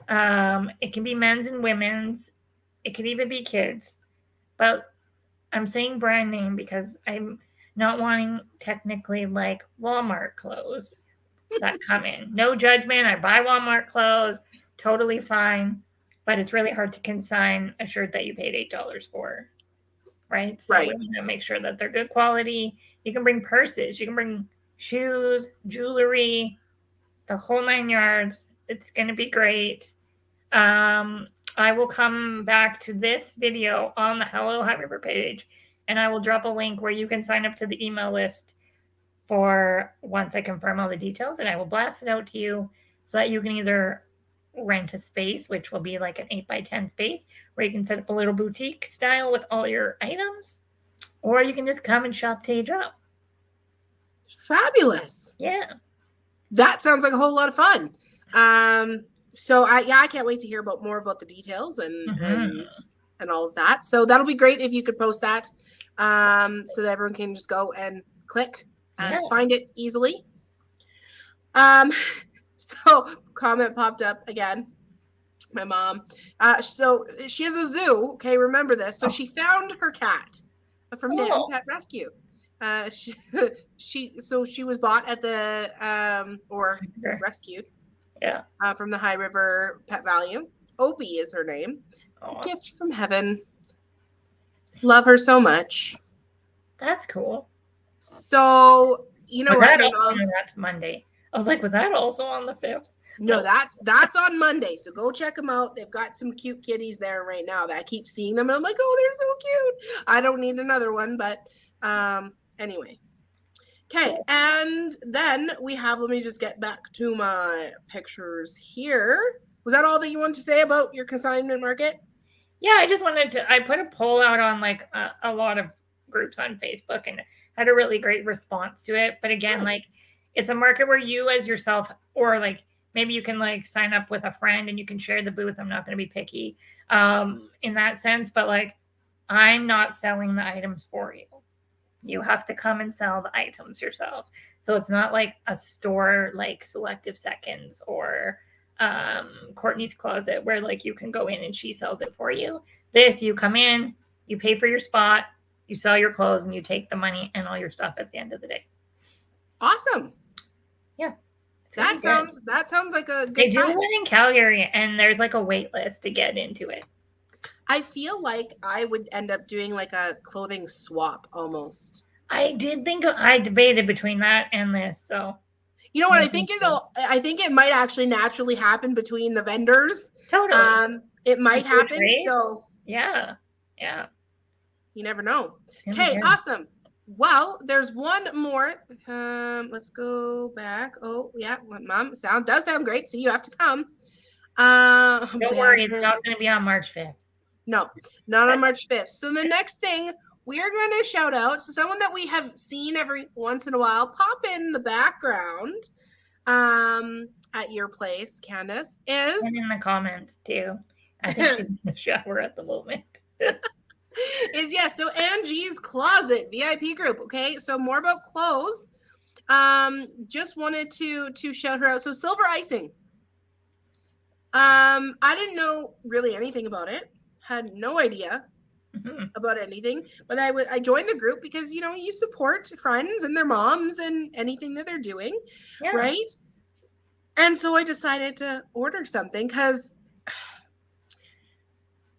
It can be men's and women's. It could even be kids. But I'm saying brand name because I'm not wanting technically like Walmart clothes that come in. No judgment. I buy Walmart clothes, totally fine. But it's really hard to consign a shirt that you paid $8 for. Right. So Right. we want to make sure that they're good quality. You can bring purses, you can bring shoes, jewelry, the whole 9 yards. It's going to be great. I will come back to this video on the Hello High River page, and I will drop a link where you can sign up to the email list for once I confirm all the details, and I will blast it out to you so that you can either rent a space, which will be like an 8x10 space where you can set up a little boutique style with all your items, or you can just come and shop till you drop. Fabulous. Yeah. That sounds like a whole lot of fun. So I can't wait to hear more about the details and all of that. So that'll be great if you could post that, so that everyone can just go and click and find it easily. So comment popped up again. My mom. So she has a zoo. Okay, remember this. So she found her cat from Nim Pet Rescue. She was bought at the or rescued. Yeah. From the High River Pet Value. Opie is her name. A gift from heaven. Love her so much. That's cool. So you know what? That's Monday. I was like, was that also on the 5th? No, that's on Monday. So go check them out. They've got some cute kitties there right now that I keep seeing them. And I'm like, oh, they're so cute. I don't need another one, but anyway. Okay, and then we have, let me just get back to my pictures here. Was that all that you wanted to say about your consignment market? Yeah, I just wanted to, I put a poll out on like a lot of groups on Facebook and had a really great response to it. But again, like it's a market where you as yourself, or like maybe you can like sign up with a friend and you can share the booth. I'm not going to be picky in that sense, but like I'm not selling the items for you. You have to come and sell the items yourself. So it's not like a store like Selective Seconds or Courtney's Closet where like you can go in and she sells it for you. This, you come in, you pay for your spot, you sell your clothes, and you take the money and all your stuff at the end of the day. Awesome. Yeah. That sounds like a good time. They do one in Calgary, and there's like a wait list to get into it. I feel like I would end up doing like a clothing swap almost. I debated between that and this. So you know what? I think it might actually naturally happen between the vendors. Totally. It might happen. So yeah. You never know. Okay, awesome. Well, there's one more. Let's go back. Oh, yeah. Mom, does sound great. So you have to come. Don't worry, it's not going to be on March 5th. No, not on March 5th. So the next thing we are going to shout out, so someone that we have seen every once in a while pop in the background at your place, Candace, is... And in the comments, too. I think she's in the shower at the moment. So Angie's Closet VIP group. Okay, so more about clothes. Just wanted to shout her out. So Silver Icing. I didn't know really anything about it. Had no idea about anything, but I joined the group because you support friends and their moms and anything that they're doing, right? And so I decided to order something because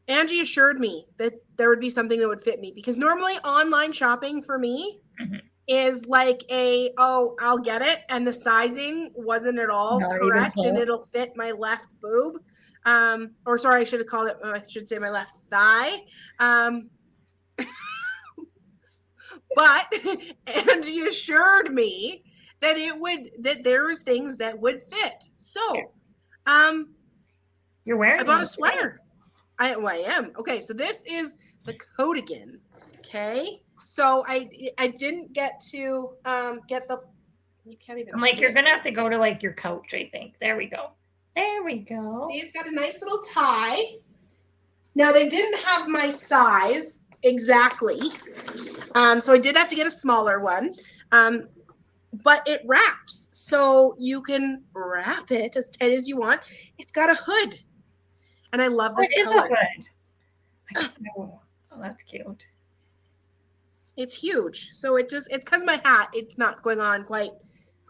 Angie assured me that there would be something that would fit me, because normally online shopping for me is like I'll get it and the sizing wasn't at all correct and it'll fit my left boob. Or sorry, I should say my left thigh. But Angie assured me that there was things that would fit. So, you're wearing. I bought a sweater. I am. Okay, so this is the Codigan. Okay, so I didn't get to get the. You can't even. I'm like, you're gonna have to go to like your couch. I think. There we go. See, it's got a nice little tie. Now they didn't have my size exactly, so I did have to get a smaller one. But it wraps, so you can wrap it as tight as you want. It's got a hood, and I love Oh, this it is a color. hood. Oh, that's cute. It's huge, so it's because my hat, it's not going on quite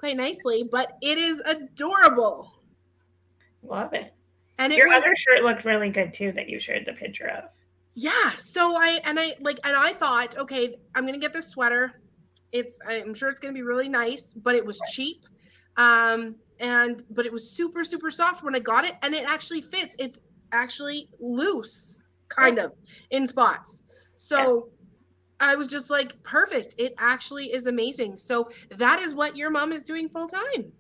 nicely, but it is adorable. Love it. And it Your was, other shirt looked really good too that you shared the picture of. yeah. So I thought, okay, I'm gonna get this sweater. I'm sure it's gonna be really nice, but it was cheap. But it was super, super soft when I got it, and it actually fits. It's actually loose, kind Yeah. of, in spots. Yeah. So I was just like, perfect. It actually is amazing. So that is what your mom is doing full time.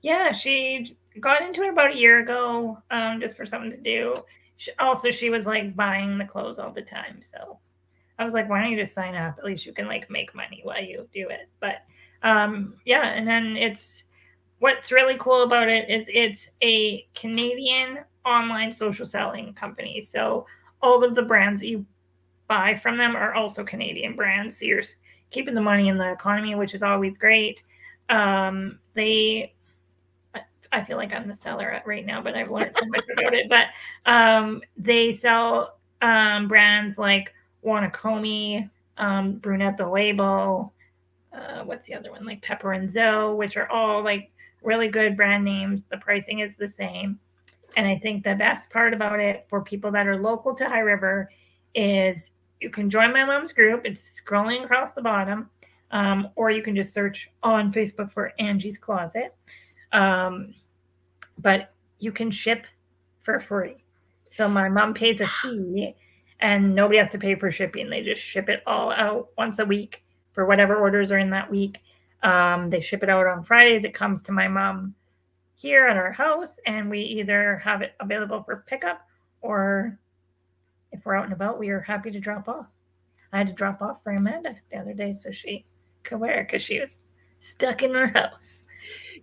Yeah, she got into it about a year ago, just for something to do. She was like buying the clothes all the time. So I was like, why don't you just sign up? At least you can like make money while you do it. But yeah, and then what's really cool about it is it's a Canadian online social selling company. So all of the brands that you buy from them are also Canadian brands. So you're keeping the money in the economy, which is always great. They I feel like I'm the seller right now, but I've learned so much about it. But they sell brands like Wanakomi, Brunette the Label, what's the other one? Like Pepper and Zoe, which are all like really good brand names. The pricing is the same. And I think the best part about it for people that are local to High River is you can join my mom's group. It's scrolling across the bottom. Or you can just search on Facebook for Angie's Closet. Um, but you can ship for free. So my mom pays a fee and nobody has to pay for shipping. They just ship it all out once a week for whatever orders are in that week. They ship it out on Fridays. It comes to my mom here at our house, and we either have it available for pickup or if we're out and about, we are happy to drop off. I had to drop off for Amanda the other day so she could wear it because she was stuck in her house.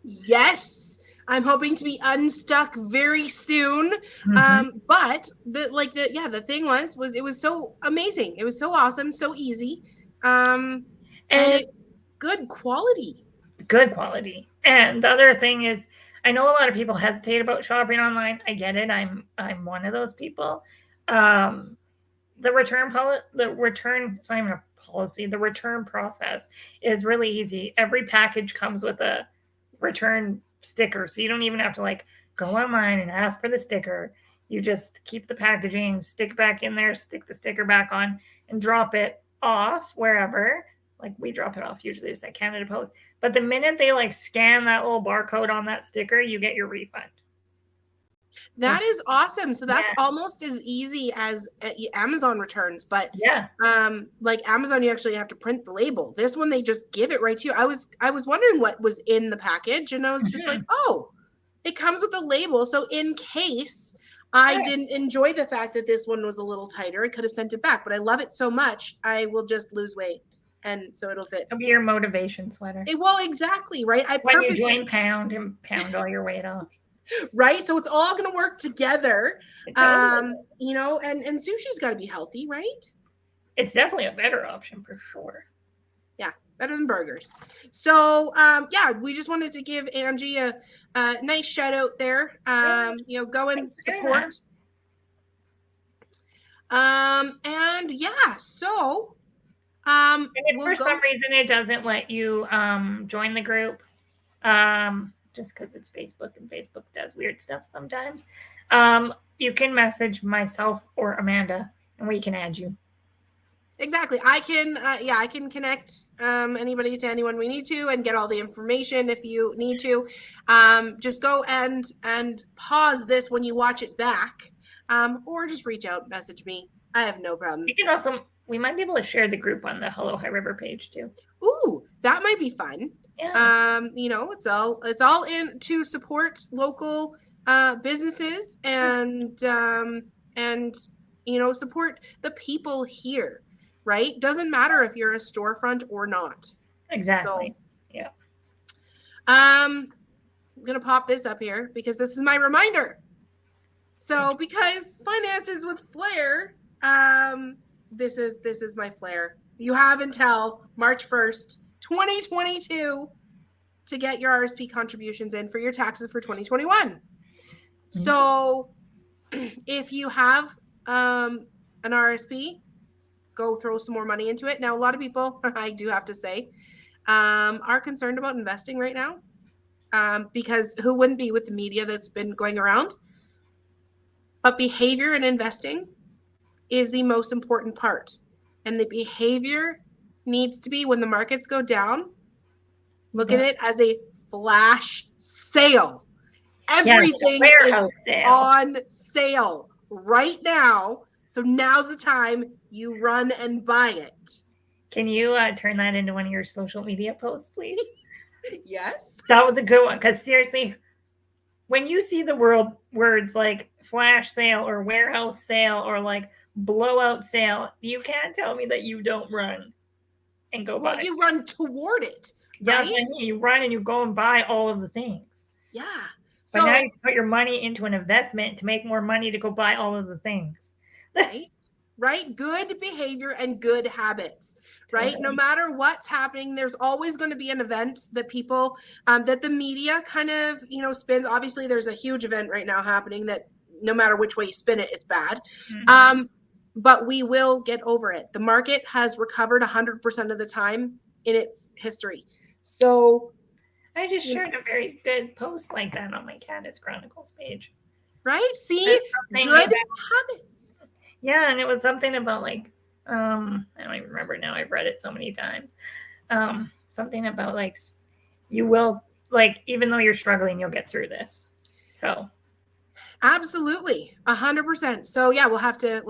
Yes, I'm hoping to be unstuck very soon. But the thing was it was so amazing. It was so awesome, so easy, and And it good quality. good quality. And the other thing is, I know a lot of people hesitate about shopping online. I get it. I'm one of those people. Um, the return, it's not even a policy. The return process is really easy. Every package comes with a return sticker, so you don't even have to like go online and ask for the sticker. You just keep the packaging, stick it back in there, stick the sticker back on, and drop it off wherever. Like we drop it off usually just at Canada Post. But the minute they like scan that little barcode on that sticker, you get your refund. That is awesome. So that's Yeah. almost as easy as Amazon returns, but Yeah. like Amazon, you actually have to print the label. This one, they just give it right to you. I was wondering what was in the package, and I was just like, oh, it comes with a label. So in case I didn't enjoy the fact that this one was a little tighter, I could have sent it back. But I love it so much, I will just lose weight, and so it'll fit. It'll be your motivation sweater. Well, exactly, right? I When you purposely join Pound and pound all your weight off. right. So it's all going to work together. Totally. And sushi's got to be healthy, right? It's definitely a better option for sure. Yeah, better than burgers. So yeah, we just wanted to give Angie a nice shout out there. Go and support. And yeah, so and if for some reason it doesn't let you join the group, just because it's Facebook and Facebook does weird stuff sometimes, you can message myself or Amanda and we can add you. Exactly. I can connect anybody to anyone we need to and get all the information if you need to. Just go and pause this when you watch it back, or just reach out, message me. I have no problems. You can also, we might be able to share the group on the Hello High River page too. Ooh, that might be fun. Yeah. It's all in to support local businesses and support the people here. Right? Doesn't matter if you're a storefront or not. Exactly. So, yeah. I'm gonna pop this up here because this is my reminder. So because finances with Flair, this is my Flair. You have until March 1st, 2022 to get your RSP contributions in for your taxes for 2021. So if you have an RSP, go throw some more money into it. Now, a lot of people, I do have to say, are concerned about investing right now, because who wouldn't be with the media that's been going around? But behavior in investing is the most important part. And the behavior needs to be when the markets go down, look at it as a flash sale. Everything is on sale right now. So now's the time you run and buy it. Can you turn that into one of your social media posts, please? Yes. That was a good one. Because seriously, when you see the words like flash sale or warehouse sale or like blowout sale, you can't tell me that you don't run and go buy. Well, you run toward it. Yeah, right? I mean, you run and you go and buy all of the things. Yeah. But now you put your money into an investment to make more money to go buy all of the things. Right? Good behavior and good habits, right? Totally. No matter what's happening, there's always going to be an event that people, that the media kind of, spins. Obviously, there's a huge event right now happening that no matter which way you spin it, it's bad. But we will get over it. The market has recovered 100% of the time in its history. So I just shared a very good post like that on my Candace Chronicles page. Right? See? Good habits. Yeah, and it was something about like, I don't even remember now. I've read it so many times. Something about like, you will, like, even though you're struggling, you'll get through this. So. Absolutely, 100%. So yeah, we'll have to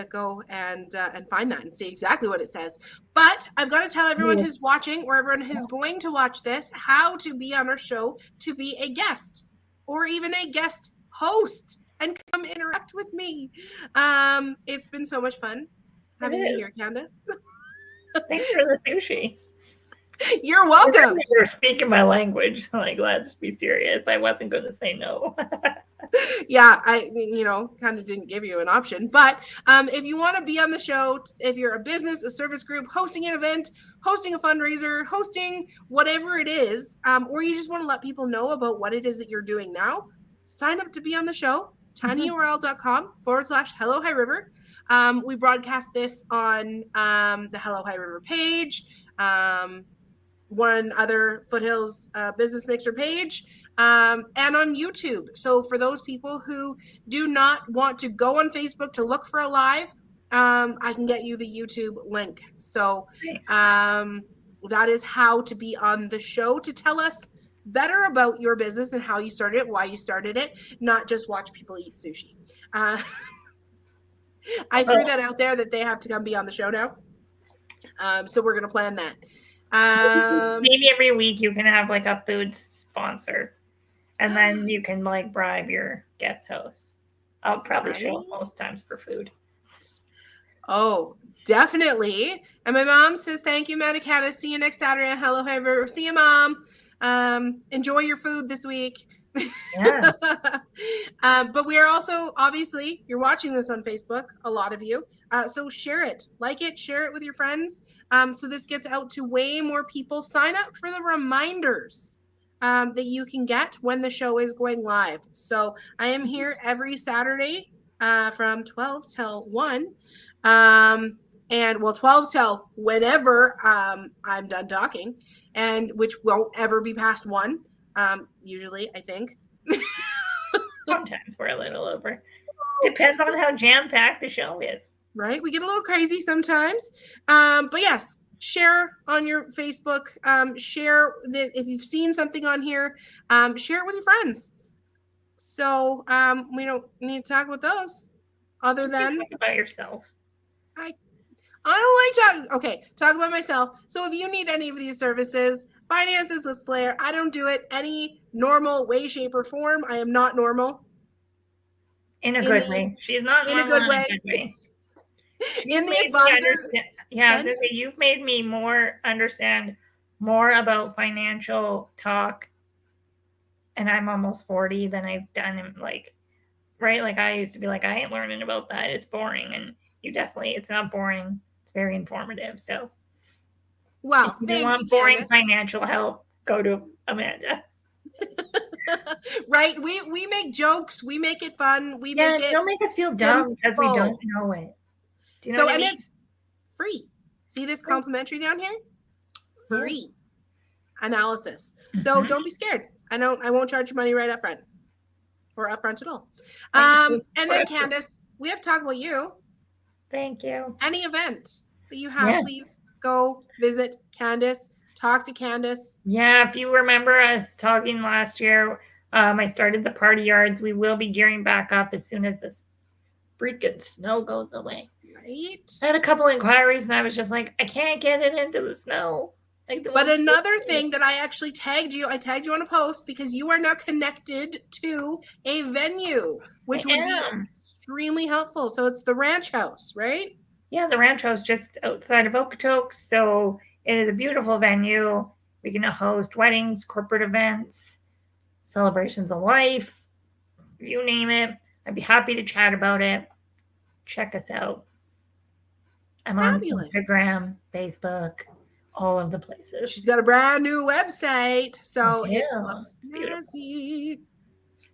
go and find that and see exactly what it says. But I've got to tell everyone who's watching or everyone who's going to watch this how to be on our show to be a guest or even a guest host and come interact with me. It's been so much fun having you here, Candace. Thanks for the sushi. You're welcome. You're speaking my language. Like, let's be serious. I wasn't going to say no. Yeah, I kind of didn't give you an option. But if you want to be on the show, if you're a business, a service group, hosting an event, hosting a fundraiser, hosting whatever it is, or you just want to let people know about what it is that you're doing now, sign up to be on the show. tinyurl.com/Hello High River. We broadcast this on the Hello High River page, one other Foothills Business Mixer page, and on YouTube. So for those people who do not want to go on Facebook to look for a live, I can get you the YouTube link. So that is how to be on the show, to tell us better about your business and how you started it, why you started it, not just watch people eat sushi. I threw that out there that they have to come be on the show now. So we're going to plan that. Maybe every week you can have like a food sponsor, and then you can like bribe your guest hosts. I'll probably show up most times for food. Oh, definitely. And my mom says, thank you, Manicata. See you next Saturday at Hello High River. See you, Mom. Enjoy your food this week. Yeah. But we are also, obviously, you're watching this on Facebook, a lot of you. So share it, like it, share it with your friends. So this gets out to way more people. Sign up for the reminders that you can get when the show is going live. So I am here every Saturday from 12 till 1. And 12 till whenever I'm done talking, and which won't ever be past 1. Usually, I think. Sometimes we're a little over. Depends on how jam-packed the show is. Right? We get a little crazy sometimes. But yes, share on your Facebook. Share if you've seen something on here, share it with your friends. So we don't need to talk about those. Other than talk about yourself. I don't like talking. Okay, talk about myself. So if you need any of these services, finances with Flair, I don't do it any normal way, shape, or form. I am not normal. In a good way. She's not in a good way. In the advisor. Yeah, you've made me understand more about financial talk, and I'm almost 40 than I've done in like right? Like I used to be like, I ain't learning about that. It's boring. And it's not boring. It's very informative. So Well, if you thank you, want boring Candace. financial help, go to Amanda. Right? We make jokes. We make it fun. We Yeah, make it don't make us feel dumb because we don't know it. Do you know So, what I and mean? it's free. See this complimentary down here? Free analysis. So Mhm. don't be scared. I won't charge you money right up front or up front at all. Thank you. And then Candace, we have to talk about you. Thank you. Any event that you have, Yeah. please go visit Candace. Talk to Candace. Yeah, if you remember us talking last year, I started the party yards. We will be gearing back up as soon as this freaking snow goes away. Right. I had a couple inquiries and I was just like, I can't get it into the snow. Like But another thing that I actually tagged you on a post because you are now connected to a venue, which would be extremely helpful. So it's the Ranch House, right? Yeah, the Ranch House just outside of Okotoks. So it is a beautiful venue. We can host weddings, corporate events, celebrations of life, you name it. I'd be happy to chat about it. Check us out. I'm Fabulous. on Instagram, Facebook, all of the places. She's got a brand new website, so it looks snazzy.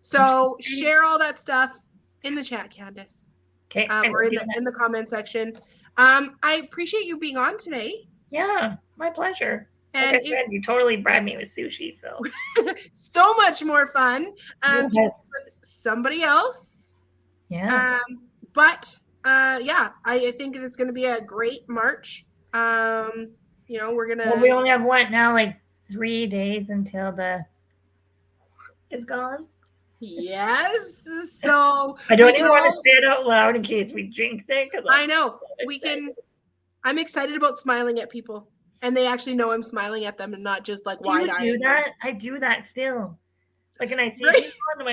So share all that stuff in the chat, Candace. Okay. Or in the comment section. I appreciate you being on today. Yeah, my pleasure. And like I said, you totally bribed me with sushi, so so much more fun. With somebody else. Yeah. But yeah, I think it's going to be a great March. We're gonna. Well, we only have what now, like 3 days until the is gone. Yes. So I don't even want to say it out loud in case we jinx it. I know we can. I'm excited about smiling at people, and they actually know I'm smiling at them and not just like wide eyed. Do that? I do that still. Like, and I see people on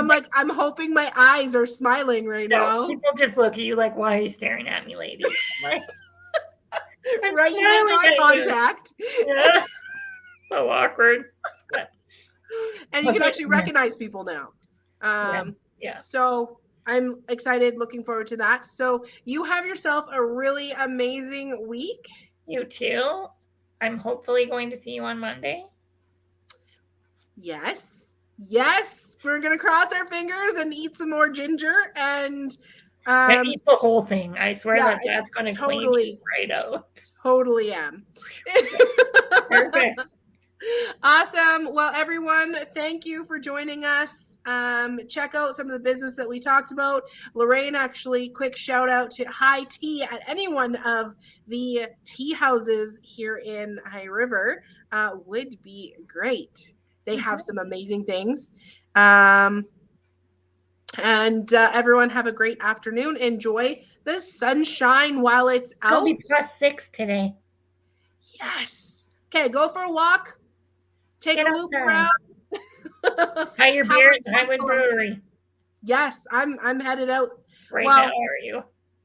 my. I'm hoping my eyes are smiling right now. People just look at you like, why are you staring at me, lady? Like, right, you make eye contact. Yeah. So awkward. And you can actually recognize people now. Yeah. So I'm excited, looking forward to that. So you have yourself a really amazing week. You too. I'm hopefully going to see you on Monday. Yes. We're going to cross our fingers and eat some more ginger and eat the whole thing. I swear that's going to clean you right out. Totally am. Perfect. Awesome. Well, everyone, thank you for joining us. Check out some of the business that we talked about. Lorraine, actually, quick shout out to High Tea at any one of the tea houses here in High River would be great. They have some amazing things. And everyone have a great afternoon. Enjoy the sunshine while it's out. It'll be +6 today. Yes. Okay, go for a walk. Take a loop around. High your beer at Highwood Brewery. Yes, I'm headed out. Right now, are you?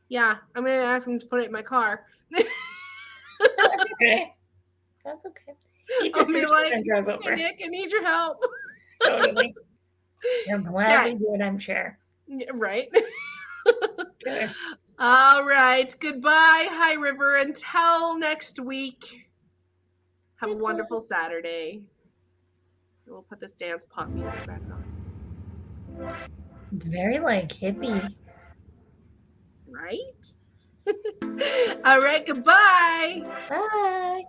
Yeah, I'm going to ask him to put it in my car. That's okay. That's okay. I'll be like, hey, Nick, I need your help. Totally. I'm glad we do it, I'm sure. Right. All right. Goodbye, High River. Until next week. Have a wonderful Saturday. We'll put this dance pop music back on. It's very like hippie. Right? All right. Goodbye. Bye.